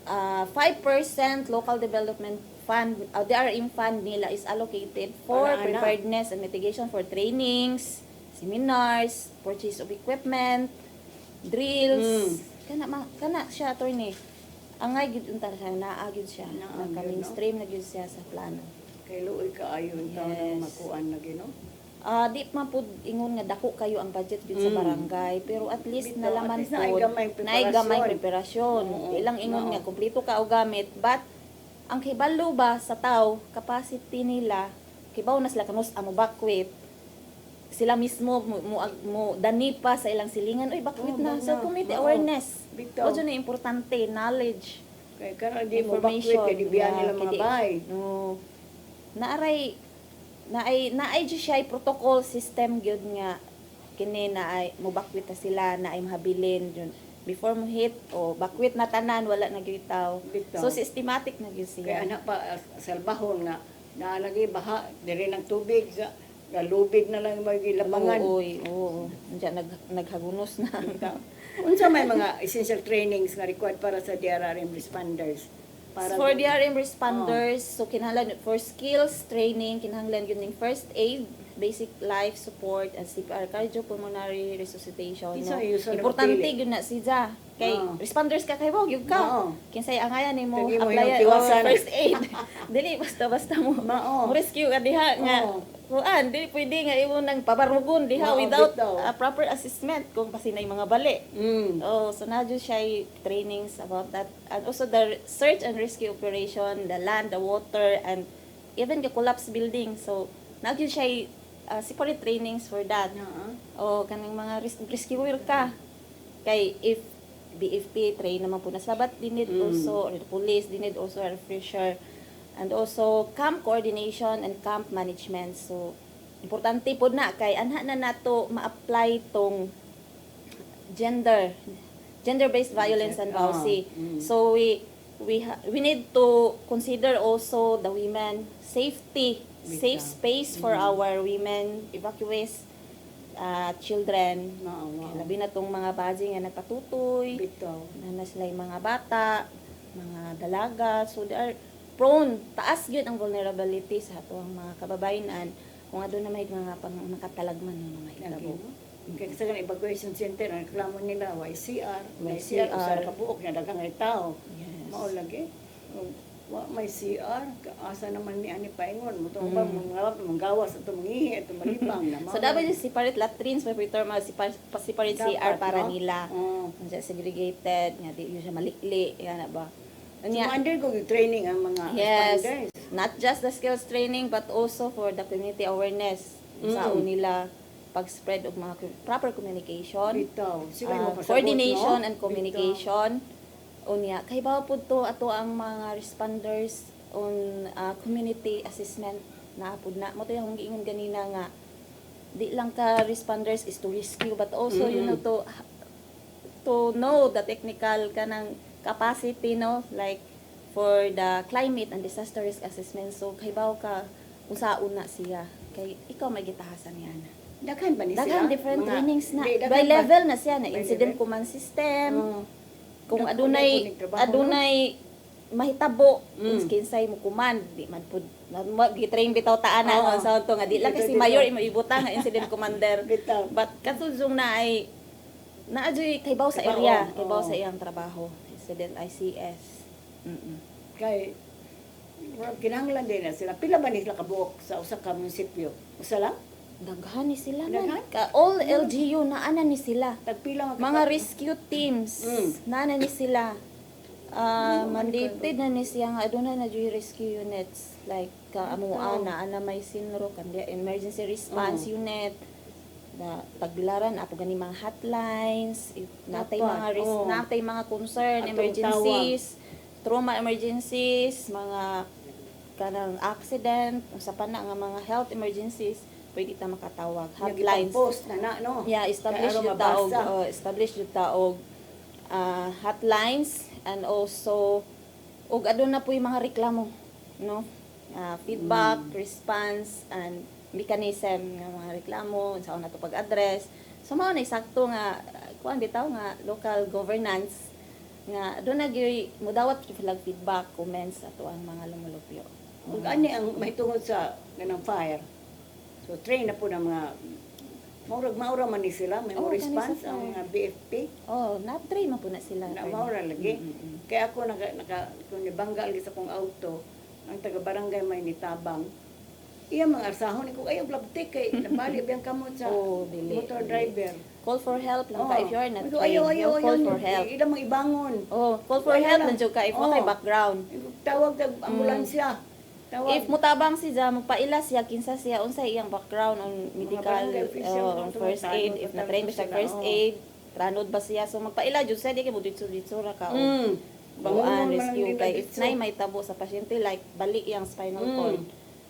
C: 5% local development fund, DRM fund nila is allocated for
B: Para
C: preparedness and mitigation for trainings, seminars, purchase of equipment, drills. Kana siya attorney. Angay gid unta siya naagid siya. Naka-mainstream na gid siya sa plano.
B: Kay luoy kaayon taw nang makuan lagi no.
C: Di man pud ingon nga dako kayo ang budget gid sa barangay, pero at least
B: Bitaw,
C: nalaman
B: at least naay
C: pud
B: gamay
C: gamay
B: preparasyon.
C: preparasyon. Ilang ingon nga kumpleto ka og gamit, but ang kibalo ba sa tao, capacity nila, kibaw na sila kanus amo bakwit. Sila mismo mo dani pa sa ilang silingan, oy bakwit na. So community awareness.
B: Bitaw.
C: O na importante, knowledge,
B: Kay karon di mo bakwit kay di biyan nila mga bahay.
C: No. Naay siya protocol system gyud nga kini na ay mobakwit na sila na ay mahabilin yun before mo hit o bakwit na tanan wala na gyud taw.
B: Bitaw.
C: So systematic na gyud
B: Kaya
C: siya.
B: anak pa salbahon na naalagi baha diri ng tubig sa galubig na lang may labangan.
C: Oo. Diyan naghagunos na.
B: Unsa may mga essential trainings nga required para sa DRRM responders?
C: For DRM responders, so kinahanglan for skills training, kinahanglan yun ng first aid, basic life support, and CPR, cardiopulmonary resuscitation.
B: Isa,
C: No?
B: usually
C: Importante
B: mapili.
C: yun na siya. Kay responders ka kay Wog, yun ka.
B: Oo.
C: Kinsay angayan ni mo
B: Lagi mo
C: apply
B: yung tiwasan.
C: first aid. Dili basta-basta mo.
B: Oo.
C: Mo rescue ka diha nga.
B: Oo.
C: Kuan, dili pwede nga imo nang pabarugon diha
B: Oo,
C: without
B: bitaw.
C: proper assessment kung pasinay mga bali.
B: Mm.
C: Oh, so nadyo siya trainings about that. And also the search and rescue operation, the land, the water, and even the collapse building. So, nadyo siya separate trainings for that. Oh, kanang mga rescuer ka. Kay if BFP train naman po na sabat, they need also, or the police, they need also a refresher. And also camp coordination and camp management. So, importante po na kay anha na nato ma-apply tong gender-based violence and VAUSI. So we need to consider also the women safety, safe space for our women evacuees, children. Labi na tong mga bading nga nagpatutoy,
B: Bitaw.
C: na sila yung mga bata, mga dalaga. So they are prone, taas yun ang vulnerability sa ato ang mga kababayan kung adto na may mga nakatalagman ng mga hitabo.
B: Kaya sa evacuation center, ang reklamo nila, YCR,
C: YCR.
B: usa ka buok na daghang ay tao.
C: Yes.
B: Mao lagi. Wa may CR, asa naman ni ani paingon mo ba manggawas ato mangihi ato malibang na.
C: So dapat yung separate latrines, may term separate CR
B: Dapat,
C: para
B: no?
C: nila.
B: Oo.
C: Segregated, nga di yun siya malikli, yan na ba?
B: Under ko yung training ang mga
C: Yes,
B: responders.
C: not just the skills training but also for the community awareness sa nila pag-spread og mga proper communication,
B: Bitaw. Sila yung mapasabot,
C: coordination
B: no?
C: and communication. Unya, kay ba po to ato ang mga responders on community assessment na apod na mo to yung giingon ganina nga di lang ka responders is to rescue but also you know to know the technical kanang capacity, no, like for the climate and disaster risk assessment. So kay baw ka kung saan na siya kay ikaw may gitahasan yan.
B: Daghan ba ni sila?
C: Daghan different
B: Mga-
C: trainings na
B: Di, daghan
C: by
B: ba?
C: level na siya na
B: By
C: incident
B: level?
C: command system. Kung
B: Daghan
C: adunay
B: na po nagtrabaho,
C: adunay mahitabo kinsay mo command di man pud gitrain bitaw taanan
B: Oo.
C: ang sa to nga di lang kasi
B: Dito.
C: mayor imo ibutang nga incident commander.
B: Bitaw.
C: But katuzong na ay naadyoy kay baw sa
B: Kay baw,
C: area,
B: oo.
C: kay baw sa iyang trabaho, incident ICS.
B: Kay kinahanglan din na sila. Pila ba nila kabuok sa usa ka munisipyo? Usa lang?
C: Daghan ni sila
B: Daghan?
C: man. All LGU na ana ni sila.
B: Tagpila
C: Mga rescue teams na ni sila. Mandated na ni siya nga aduna na dyoy rescue units like ana may sinro kandia emergency response unit tagbilaran apo gani mga hotlines if natay
B: Dapat,
C: mga natay mga concern
B: Atong
C: emergencies trauma emergencies mga kanang accident usa pa na nga mga health emergencies pwede ta makatawag hotlines.
B: Post na no?
C: Yeah, establish
B: Kaya
C: yung taog hotlines and also ug adun na po yung mga reklamo, no? Feedback, response and mechanism ng mga reklamo sa una to pag-address. So mao na sakto nga kuan bitaw nga local governance nga adun na gyud mudawat flag feedback, comments ato ang mga lumulupyo.
B: Ug ani ang mahitungod sa ganang fire. So train na po ng mga maura man ni sila, may
C: Oo,
B: response
C: kanisa
B: ang
C: fire.
B: mga BFP.
C: Oh, na-train man po na sila.
B: Na maura lagi. Kaya ako kung nibangga sa kong auto, ang taga-barangay may nitabang. Iya mga arsahon ko ayaw blabtik kay nabali biyang kamot sa
C: Oh, dili,
B: motor
C: dili.
B: driver.
C: Call for help lang ka if you are not
B: Ayaw,
C: trained.
B: ayaw,
C: You call for help.
B: Ila mang ibangon.
C: Oh, call for
B: Ayaw
C: help
B: lang.
C: lang jud ka if mo
B: Oo.
C: kay background.
B: Tawag tag ambulansya. Tawag.
C: If mutabang siya, magpaila siya kinsa siya unsay iyang background on medical
B: barangay official,
C: on first aid, if na train ba siya first aid, tranod ba siya so magpaila jud siya di kay mo ditso ra ka. Bangunan rescue kay if nay may tabo sa pasyente like bali iyang spinal cord.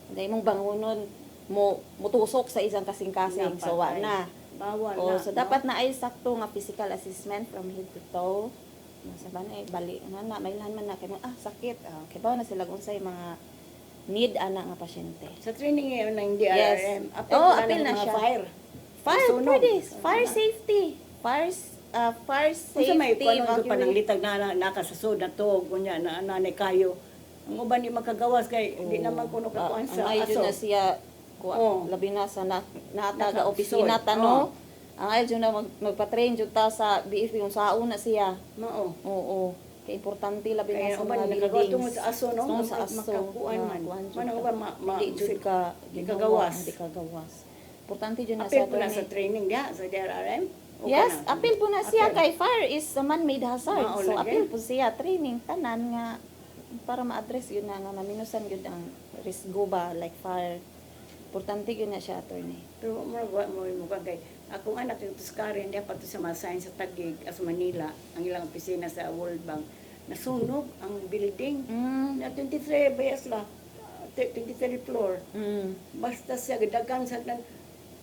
C: Dahil mong bangunon mo mutusok sa isang kasing-kasing so wa na
B: Bawal
C: Oh,
B: na.
C: so dapat na ay sakto nga physical assessment from head to toe. Sa banay bali na mailan man na kay mo sakit. Kay ba na sila unsay mga need ana nga pasyente.
B: Sa training ngayon ng DRRM,
C: Yes.
B: apil
C: Oh,
B: na
C: apil
B: ng
C: na
B: mga
C: siya.
B: fire.
C: Fire
B: Sunog.
C: pwede. Fire safety. Fire
B: Kung
C: safety.
B: sa may panong
C: evacuation.
B: pananglitag na nakasasod na to, kunya na nanay kayo. Ang uban di makagawas kay hindi naman kuno kakuan sa
C: ang ayun
B: aso.
C: na siya
B: Oh.
C: labi na sa nataga
B: Naka-
C: opisina
B: sod.
C: tano. Ang ayun na magpa-train jud ta sa BFP kung sauna siya.
B: Mao.
C: Oo. Kay importante labi na
B: Kaya
C: sa
B: uban
C: mga
B: nakagawas
C: buildings.
B: tungod sa aso no.
C: Tungod sa aso.
B: Makakuan man. Man ang uban
C: Di jud ka
B: di kagawas.
C: Di kagawas. Importante jud na
B: Apil
C: sa
B: po na sa
C: attorney.
B: training diha sa DRRM. O
C: Yes,
B: kana?
C: appeal po na siya
B: Appeal.
C: kay fire is a man-made hazard.
B: Mao
C: So
B: lagi.
C: appeal po siya training tanan nga para ma-address yun na nga maminusan yun ang risgo ba like fire. Importante yun na siya attorney.
B: Pero mo kay akong anak yung tuskari hindi pa to sa masahin sa Taguig as Manila ang ilang opisina sa World Bank nasunog ang building na 23 bayas la 23 floor basta siya gadagan sa sagdan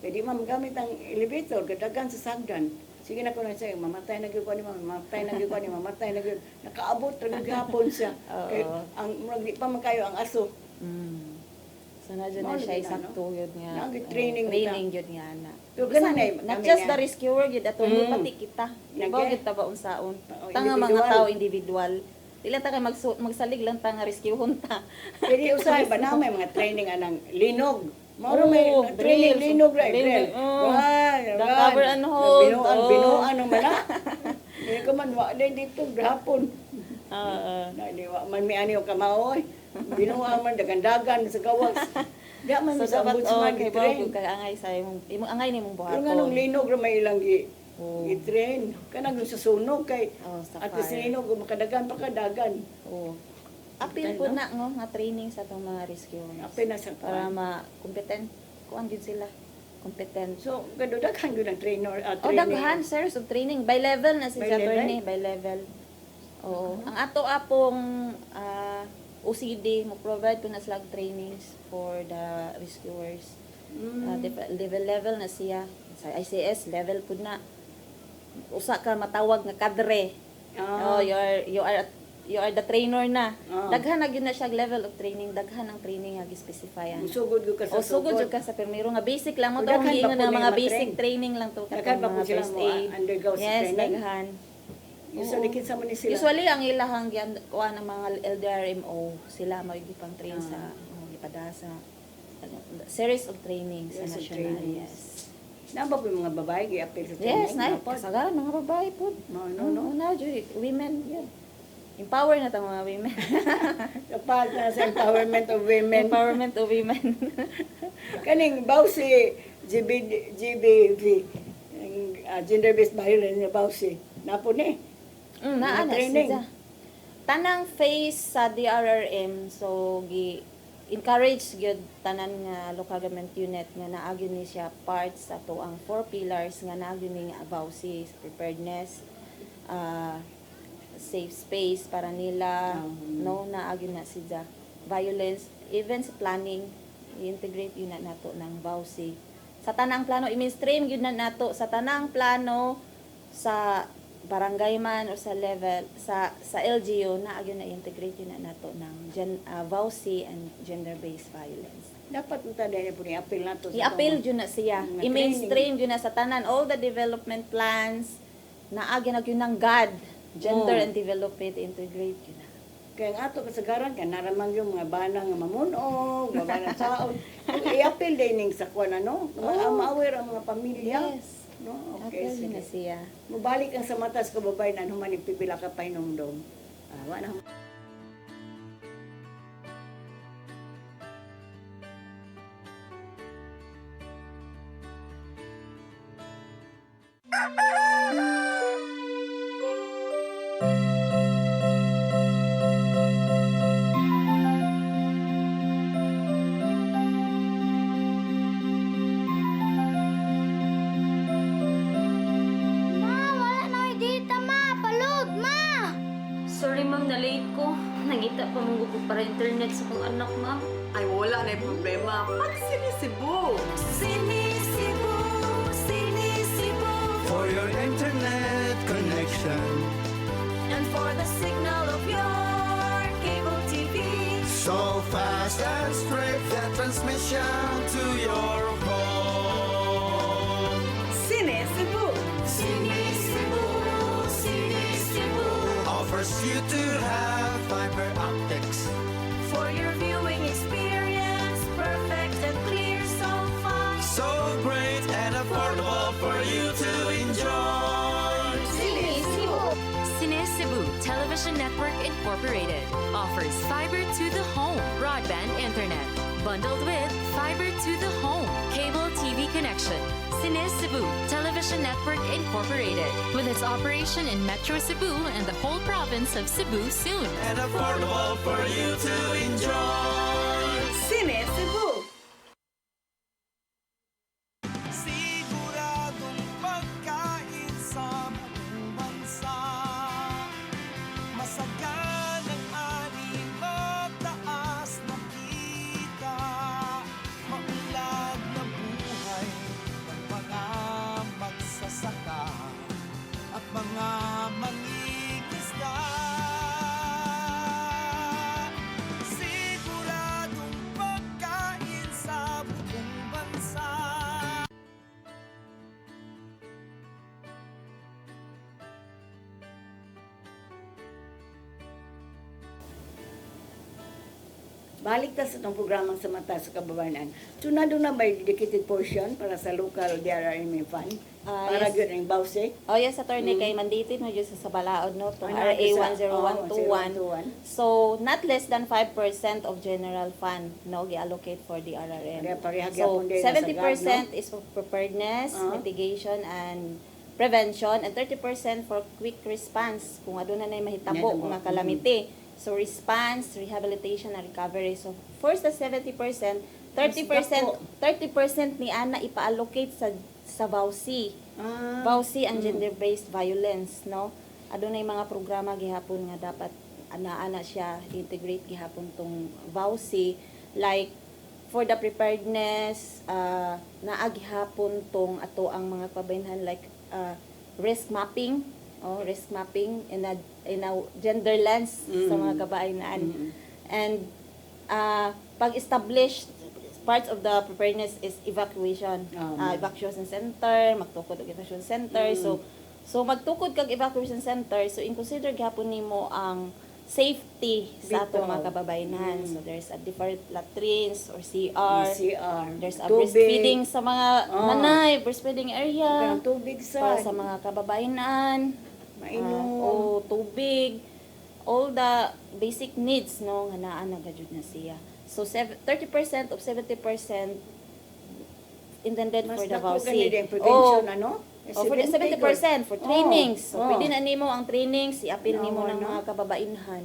B: pwede man gamit ang elevator gadagan sa sagdan sige na ko na siya mamatay na gyud ko ni mamatay na gyud ko ni mamatay na gyud nakaabot ra gyud gahapon siya kay ang murag di pa man kayo ang aso.
C: So na dyan
B: Mao
C: na siya
B: lagi na,
C: isakto yun nga.
B: Training
C: training yun nga na.
B: Pero ganun na
C: Not
B: kami
C: just
B: nga.
C: the rescuer yun attorney pati kita. Di ba
B: Nage.
C: kita ba unsaon?
B: Oo,
C: Tanga mga
B: individual.
C: tao individual. Dili ta kay magsalig lang ta nga rescue hunta.
B: Pwede usahay ba na may mga training anang linog. Maro
C: Oo,
B: may training
C: drills.
B: linog ra
C: Linog,
B: drill.
C: oo.
B: Right,
C: The cover and hold,
B: Binuan
C: oo.
B: binuan ang mana. Hindi ko man wa din dito gahapon. Na di wa man mi ani o kamaoy. Binuan man dagan-dagan sa gawas. Di man
C: So
B: sa
C: dapat
B: ombudsman
C: kay
B: gi-train.
C: kay angay sa imong angay nimong
B: Pero nga nung
C: buhaton.
B: linog ra may ilang
C: Oo.
B: gi-train. Kanang sa sunog kay
C: Oh, sa
B: at least
C: fire.
B: linog makadagan pa kadagan.
C: Oo. Apil po na nga training sa tong mga rescuers.
B: Apil na sa
C: Para
B: kuan.
C: ma-competent. Kuan gyud sila. Competent.
B: So, gadudakan gyud ang trainer
C: O daghan series of training by level na si
B: By
C: attorney by level. Oo. Ang ato apong OCD mo provide po na sila trainings for the rescuers. Level na siya sa ICS level po na usa ka matawag nga kadre. Oh, you are the trainer na. Daghan na gyud na siya level of training, daghan ang training nga gi-specifyan.
B: Sugod gyud ka sa
C: O sugod jud ka sa primero nga basic lang mo
B: O,
C: to
B: daghan
C: giingon
B: pa po
C: nga mga
B: nila
C: basic
B: matrain.
C: training lang to
B: Daghan pa po
C: mga
B: sila
C: first
B: mo,
C: aid.
B: undergo sa
C: Yes,
B: training?
C: daghan.
B: Usually kinsa man ni sila.
C: Usually ang ilahang kuha ng mga LDRMO sila magigipang train sa ipadasa series of training sa
B: Series of
C: national.
B: trainings.
C: Yes.
B: Naba po yung mga babae gi-appeal sa training.
C: Yes, na
B: Napod.
C: kasagaran mga babae po.
B: No.
C: Na women yun. Empower na tang mga women.
B: Kapag na sa empowerment of women.
C: Empowerment of women.
B: Kaning baw si GBV, gender-based violence na baw si. Napo ni.
C: Naa na
B: training.
C: siya. Tanang phase sa DRRM so encourage gyud tanan nga local government unit nga naagyo ni siya part sa to ang 4 pillars nga naagyo ni about si preparedness, safe space para nila, no naagyo na siya violence, even sa planning i-integrate yun na nato ng BAUSI sa tanang plano i-mainstream yun na nato sa tanang plano sa barangay man o sa level sa LGU na agyo na integrate yun na nato ng VAUSI and gender-based violence.
B: Dapat mo tanda po ni appeal na to.
C: I-appeal yun na siya.
B: Mga
C: I-mainstream yun na sa tanan all the development plans na agyo na yun ng GAD, gender and development integrate yun na.
B: Kaya nga ato kasagaran ka naramang yung mga bana nga mamunog, mga bana saon. I-appeal din sa kuan ano, ma-aware ang mga pamilya.
C: Yes.
B: No, okay,
C: Appeal yun na
B: sige.
C: siya.
B: Mubalik ang sa matas kababayan ano man ipipila ka pa hinumdom. Wa na.
G: Ma, wala na may data, ma. Palud, ma.
H: Sorry ma'am, na-late ko. Nangita pa mong ko para internet sa kong anak, ma'am.
I: Ay, wala na yung problema. Pag sinisibo.
D: Sinisibo, sinisibo.
E: fast and straight, that transmission to your home.
B: Cine Cebu.
E: Cine Cebu, Cine Cebu offers you to have fiber optics
C: For your viewing experience, perfect and clear so far.
E: so great and affordable for you to enjoy.
I: Cine Cebu Television Network Incorporated offers fiber to the home broadband internet bundled with fiber to the home cable TV connection. Cine Cebu Television Network Incorporated with its operation in Metro Cebu and the whole province of Cebu soon.
E: And affordable for you to enjoy.
B: Cine Cebu.
E: Siguradong pagkain sa buong bansa. Masaganang ani, mataas na kita. Maulad na buhay ng mga magsasaka at mga mangingisda. Siguradong pagkain sa buong bansa.
B: Balik ta sa itong programang sa mata sa kababayan. Tunado na may dedicated portion para sa local DRRMA fund. Para
C: Yes.
B: yun ang bawse.
C: Oh yes, attorney, kay mandated mo dyan sa balaod, no? Itong
B: Ano,
C: RA
B: isa?
C: 10121.
B: 10121.
C: So, not less than 5% of general fund, no, gi-allocate for DRRM.
B: Pareha
C: So,
B: gyapon din
C: 70% is for preparedness, mitigation, and prevention, and 30% for quick response, kung aduna na mahitabo,
B: Mahitabo.
C: mga calamity. So, response, rehabilitation, and recovery. So, first the 70%, 30% ni Ana ipa-allocate sa VAUSI. VAUSI ang gender-based violence, no? Adunay mga programa gihapon nga dapat ana siya integrate gihapon tong VAUSI, like for the preparedness, naa gihapon tong ato ang mga kabaynhan, like risk mapping, risk mapping in a gender lens sa mga kabaynhan. And pag-establish parts of the preparedness is evacuation. Evacuation center, magtukod og evacuation center. So magtukod kag evacuation center, so in-consider gihapon nimo ang safety sa atong mga kababayenan. So there's a different latrines or CR. There's a
B: Tubig.
C: breastfeeding sa mga nanay, breastfeeding area.
B: Ang tubig
C: Para
B: sa
C: sa mga kababayenan.
B: mainom.
C: Tubig. All the basic needs, no, nga naa na gajud na siya. So 30% of 70% intended
B: Mas
C: for the
B: dako
C: VAUSI.
B: gani din prevention, ano?
C: For the 70% for trainings. So,
B: Oh.
C: pwede na nimo ang trainings, i-appeal
B: No,
C: nimo ng
B: no.
C: mga kababainhan.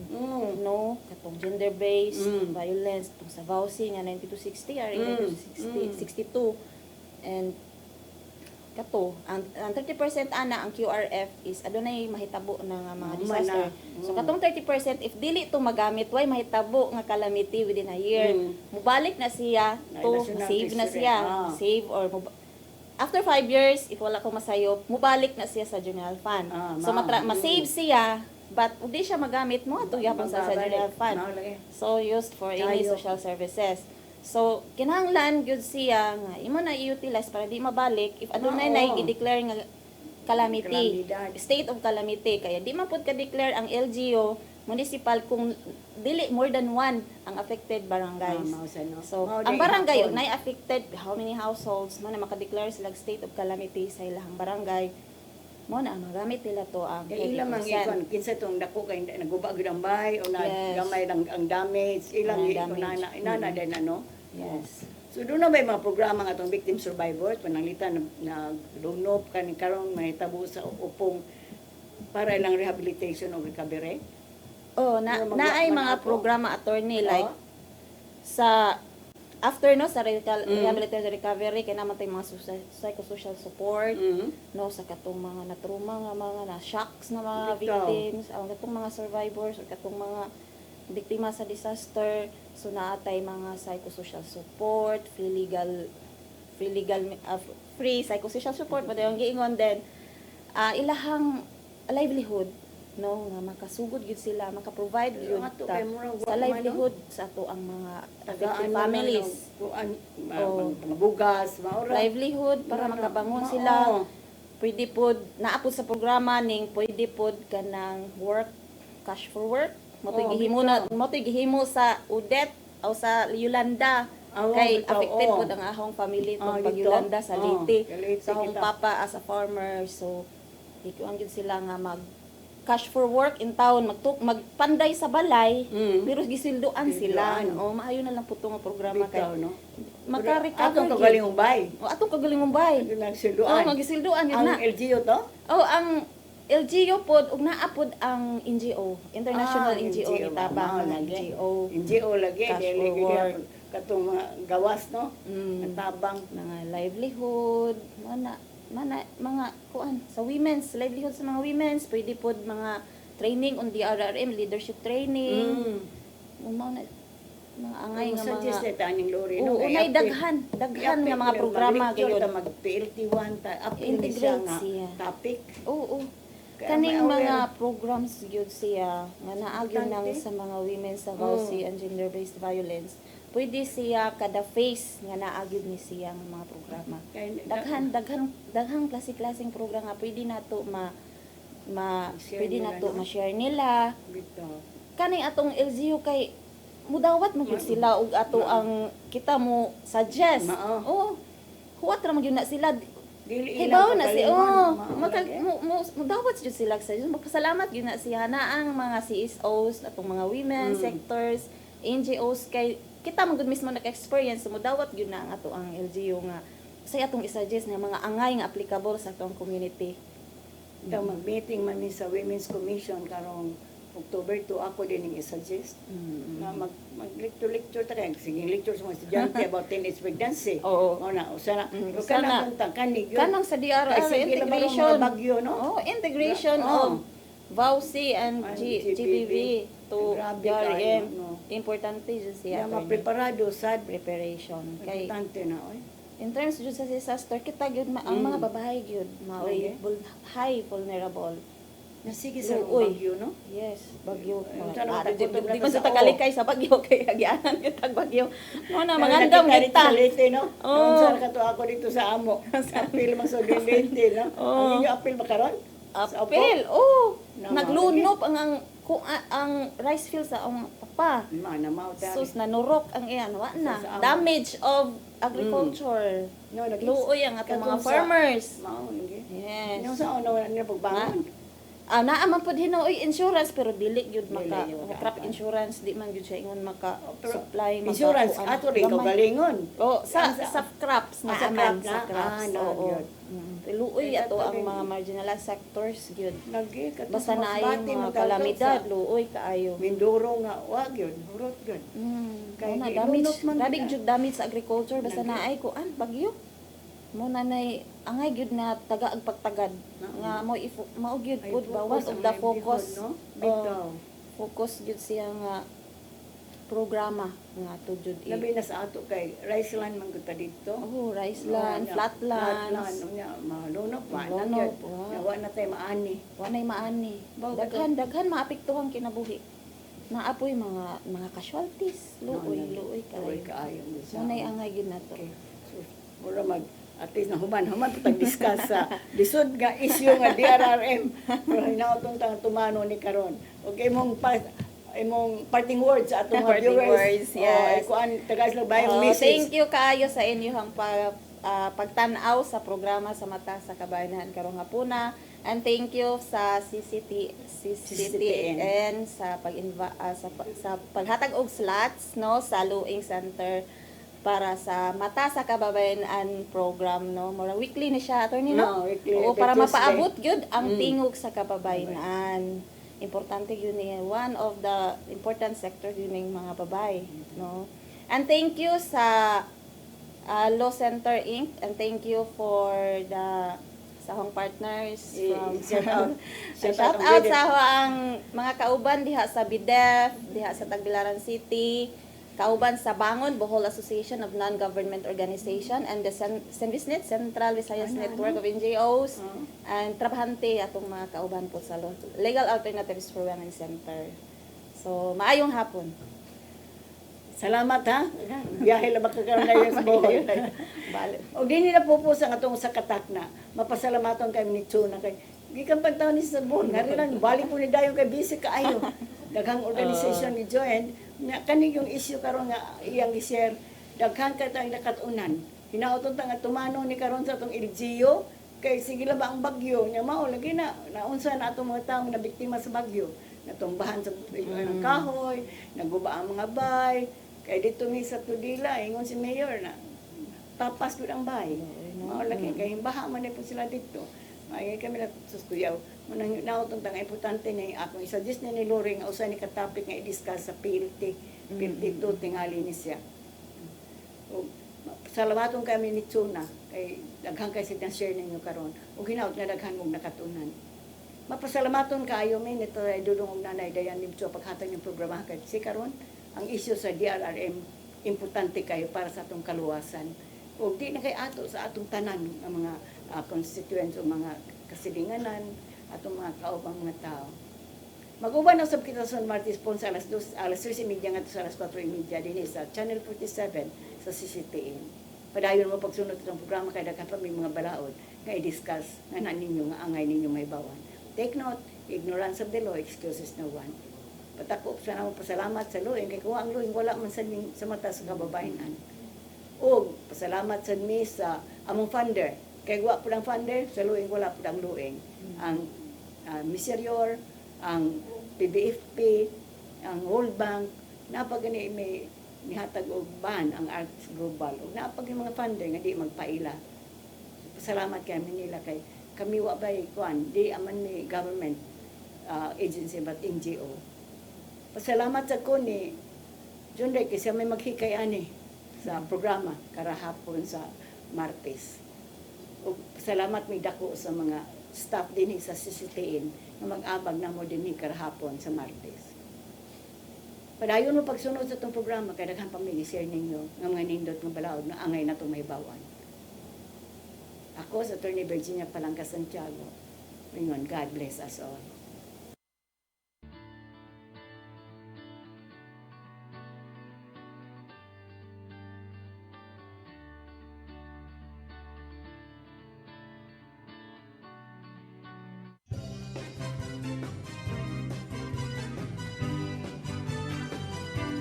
C: No? Katong gender-based violence, itong sa VAUSI nga 9260, RA 9262. And kato, ang 30% ana ang QRF is adunay mahitabo na nga mga disaster. So katong 30% if dili to magamit way mahitabo nga calamity within a year, mubalik na siya to
B: National
C: save na
B: District.
C: siya, save or after 5 years if wala ko masayop, mubalik na siya sa general fund. So ma-save siya but ug di siya magamit mo ato gyapon sa general fund. So used for any
B: Kayo.
C: social services. So, kinahanglan gyud siya nga imo na i-utilize para di mabalik if adunay na i-declare nga calamity,
B: Kalamidad.
C: state of calamity. Kaya di man pud ka-declare ang LGU municipal kung dili more than one ang affected barangays. So, ang barangay ug nay affected how many households mo na maka-declare sila state of calamity sa ilahang barangay. Mo na magamit nila to ang
B: Ilang mang
C: 30%.
B: ikon kinsa tong dako kay naguba gyud ang bahay o
C: Yes.
B: gamay ang damage ilang
C: Ang
B: ikon
C: damage.
B: inana din ano.
C: Yes.
B: So doon na may mga programa nga itong victim survivors, pananglitan na lunop kaning karon mahitabo sa upong para ilang rehabilitation o recovery.
C: Oh, naay mga programa attorney like sa after no sa rehabilitation recovery kay naman tay mga psychosocial support no sa katong mga natruma nga mga na shocks na mga victims, ang katong mga survivors or katong mga biktima sa disaster, so naatay mga psychosocial support, free psychosocial support pwede yung giingon din ilahang livelihood no nga makasugod gyud sila, maka-provide gyud
B: ato
C: ta
B: kay murag
C: sa
B: wa man,
C: livelihood sa ato ang mga affected
B: Tagaan
C: families. Oh.
B: mga bugas, maura.
C: Livelihood para makabangon sila. Pwede pod naapod sa programa ning pwede pod kanang work cash for work. Mo
B: Oo,
C: gihimo na mo gihimo sa Udet o sa Yolanda.
B: Oo,
C: Kay
B: bitaw,
C: affected
B: oo.
C: pod ang ahong family tong
B: Dito?
C: pag Yolanda sa
B: Oo,
C: Leyte.
B: Leyte
C: Sa akong
B: kita.
C: papa as a farmer, so ikuan gyud sila nga mag cash for work in town magpanday sa balay pero gisilduan sila.
B: Silduan.
C: O maayo na lang po nga programa kay
B: Bitaw, no?
C: maka-recover
B: Atong kagalingong bay.
C: O atong kagalingong bay.
B: Nagsiluan.
C: Oh, magisilduan yun
B: Ang
C: na.
B: LGU to?
C: Oh, ang LGU pod ug naapod ang NGO, International NGO ni
B: mao
C: Tabang
B: lagi.
C: NGO.
B: NGO lagi.
C: Cash
B: Dili
C: for work.
B: katong mga gawas, no?
C: Mm.
B: Tabang.
C: Mga livelihood, mana mga kuan sa women's livelihood sa mga women's, pwede pod mga training on DRRM, leadership training. Mao na mga angay nga
B: suggest
C: mga
B: na taning lori,
C: Oo,
B: no?
C: unay daghan nga mga programa
B: gayon.
C: gayon.
B: Mag PLT1 ta apil ni
C: Integrate
B: siya nga
C: siya.
B: topic.
C: Oo.
B: Kaya
C: Kaning
B: may
C: mga
B: aware.
C: programs gyud siya nga naagyo nang
B: Importante.
C: sa mga women's advocacy and gender-based violence. Pwede siya kada phase nga naagyo ni siya nga mga programa. Daghang klase-klaseng programa pwede nato
B: Share
C: pwede
B: nila,
C: nato
B: no?
C: ma-share nila.
B: Bitaw.
C: Kaning atong LGU kay mudawat mo gyud sila ug ato ang kita mo suggest.
B: Mao.
C: Oo. Huwat ra mo gyud na sila.
B: Dili
C: Hibaw
B: ilang
C: na si
B: kagalingon, mao lagi.
C: mudawat jud sila sa magpasalamat gyud na siya na ang mga CSOs atong mga women sectors, NGOs kay kita man gud mismo naka-experience mudawat gyud na ang ato ang LGU nga say atong i-suggest nga mga angay nga applicable sa atong community.
B: Ito mag-meeting man mi sa Women's Commission karong October 2 ako din yung i-suggest na mag-lecture ta kay sige lecture sa mga estudyante about teenage pregnancy.
C: Oo.
B: Mao na usa na.
C: Sana.
B: Kana punta kanig yun.
C: Kanang sa DRR
B: Kay sige lang barong
C: integration.
B: mga bagyo, no?
C: Oh, integration
B: Oo.
C: of VAUSI and
B: And
C: GBV to
B: Grabe
C: DRM.
B: kayo, no?
C: Importante jud siya.
B: Kaya mapreparado sad
C: preparation. Kay
B: importante na oy.
C: in terms jud sa disaster kita gyud ang mga babae gyud maoy high vulnerable.
B: Nasige sa
C: Uy.
B: bagyo, no?
C: Yes, bagyo.
B: Unsa na
C: Di
B: takot
C: man
B: na
C: sa
B: sa
C: tagalikay sa bagyo kay agianan gyud tag bagyo. Mo na
B: Mga
C: mangandam gyud ta.
B: Leyte, no?
C: Oo.
B: Unsa ka to ako dito sa amo. Apil man sa Leyte, no? Ang inyo apil ba karon? Sa Apo?
C: Apel, oh.
B: Na,
C: Naglunop ang rice field sa ang papa.
B: Mana mao ta.
C: Sus nanurok ang iyan wa na.
B: Sa amo.
C: Damage of agriculture.
B: No,
C: Luoy ang atong mga
B: katong sa-
C: farmers.
B: Mao hindi.
C: Yes.
B: Yung sa ano na pagbangon.
C: Naa man pud hinoy insurance pero dili gyud maka
B: Dili yun,
C: crop
B: dapat.
C: insurance di man gyud siya ingon maka
B: Pero
C: supply maka
B: Insurance
C: kuan,
B: ato rin
C: gamay.
B: kagalingon.
C: Oh, sa
B: Sa-
C: sa crops na
B: sa
C: aman
B: crop
C: sa
B: na?
C: crops.
B: Ah, na,
C: Oo.
B: yun.
C: Luoy
B: Kaya
C: ato
B: ato
C: ang
B: rin-
C: mga marginalized sectors gyud.
B: Lagi katong
C: Basta
B: sa
C: na ay
B: Masbate,
C: mga
B: magdagdag
C: kalamidad,
B: sa
C: luoy kaayo.
B: Mindoro nga wag yun, hurot yun. Kay
C: Muna
B: gilunok
C: damage,
B: man
C: grabe
B: ka.
C: jud damage sa agriculture basta
B: Lagi.
C: naay kuan bagyo. Muna nay angay gyud na taga ag pagtagad nga mo mao gyud
B: Ay,
C: pud
B: focus
C: bawat
B: ang
C: of the
B: livelihood,
C: focus.
B: no?
C: Oh,
B: Bitaw.
C: focus gyud siya nga programa nga to jud
B: Labi na sa ato kay rice land man kita dito.
C: Oh, rice land, flatlands.
B: Nya malunok ba na
C: Malunok,
B: gyud.
C: wow.
B: Nawa na tay maani.
C: Wanay maani.
B: Bawo
C: Daghan maapektuhan kinabuhi. Naapoy mga casualties, luoy
B: Uy
C: kayo.
B: kaayo.
C: Munay angay gyud nato.
B: Okay. So, mura at least na human pag-discuss sa lisod nga issue nga DRRM. Pero hinautong tang tumano ni karon. Okay mong imong parting words sa atong mga
C: Parting
B: viewers.
C: words, yes.
B: Kuan tagas lang bayong
C: Oh,
B: message.
C: thank you kaayo sa inyong pagtan-aw sa programa sa Mata sa Kabayanan karong hapuna. And thank you sa CCTN sa sa paghatag og slots no sa Luing Center para sa Mata sa Kababayan program no. Mura weekly ni siya attorney no.
B: No, weekly,
C: Oo,
B: every
C: para
B: Tuesday.
C: mapaabot gyud ang tingog sa kababayan. Importante yun eh. One of the important sectors yun yung mga babae no. And thank you sa Law Center Inc. and thank you for the sahong partners from
B: Shout out.
C: shout out sa ang mga kauban diha sa BIDEF, diha sa Tagbilaran City, kauban sa Bangon Bohol Association of Non-Government Organization and the Senvisnet, Central Visayas Network of NGOs, and trabahante atong mga kauban po sa Legal Alternatives for Women Center. So, maayong hapon.
B: Salamat ha. Biyahe lang makakaroon na yung sa Bohol. O di nila pupusa nga itong sa katak na. Mapasalamaton kay ni Chuna kay gikan pagtaon ni sa Bohol. Nga rin balik po ni Dayo kay busy kaayo. Daghang organisation ni join. Kani yung issue karon nga iyang i-share. Daghang ka tayong nakatunan. Hinaoton ta nga tumano ni karon sa itong LGU. Kay sige lang ba ang bagyo. Nga mao lagi na naunsa na atong mga taong na biktima sa bagyo. Natumbahan sa ng kahoy, naguba ang mga bay. Kaya dito mi sa Tudila, ingon si Mayor na tapas ko ang bahay. Laki, kaya baha man po sila dito. Ay kami na suskuyaw. Manang nautong tang importante na akong isa-suggest ni Lori nga usa ni ka-topic nga i-discuss sa PLT. PLT 2 tingali ni siya. Salamaton kami ni Chuna kay daghang kay sitang share ninyo karon. Ug hinaut nga daghan mong nakatunan. Mapasalamaton kaayo mi nito ay dudong og nanay Dayan Limcho paghatag ng programa kay si karon ang issue sa DRRM importante kayo para sa atong kaluwasan. O di na kay ato sa atong tanan ang mga constituents o mga kasilinganan atong mga kaupang mga tao. Mag-uban na sa kita sa Martes Pons alas 3:30 ngadto sa alas 4:30 dinhi sa Channel 47 sa CCTN. Padayon mo pagsunod itong programa kay daghan pa may mga balaod nga i-discuss nga ninyo nga angay ninyo may bawan. Take note, ignorance of the law excuses no one. Patakop sa namo pasalamat sa luing kay kuha ang luing wala man sa mata sa kababayenan. O pasalamat sa mi sa among funder kay wa pud ang funder sa luing wala pud ang luing. Ang Miserior, ang PBFP, ang World Bank napagani may nihatag og ban ang Arts Global ug napag mga funder nga di magpaila. Pasalamat kay nila kay kami wa bay kuan di aman ni government agency but NGO. Pasalamat sa ko ni John Ray kasi may maghikay ani sa programa karahapon sa Martes. O salamat may dako sa mga staff din sa CCTN na mag-abag na mo din karahapon sa Martes. Padayon mo pagsunod sa itong programa kay daghang pamilya share ninyo nga mga nindot ng balaod na angay na itong may bawan. Ako sa Attorney Virginia Palangka Santiago. Ingon, God bless us all.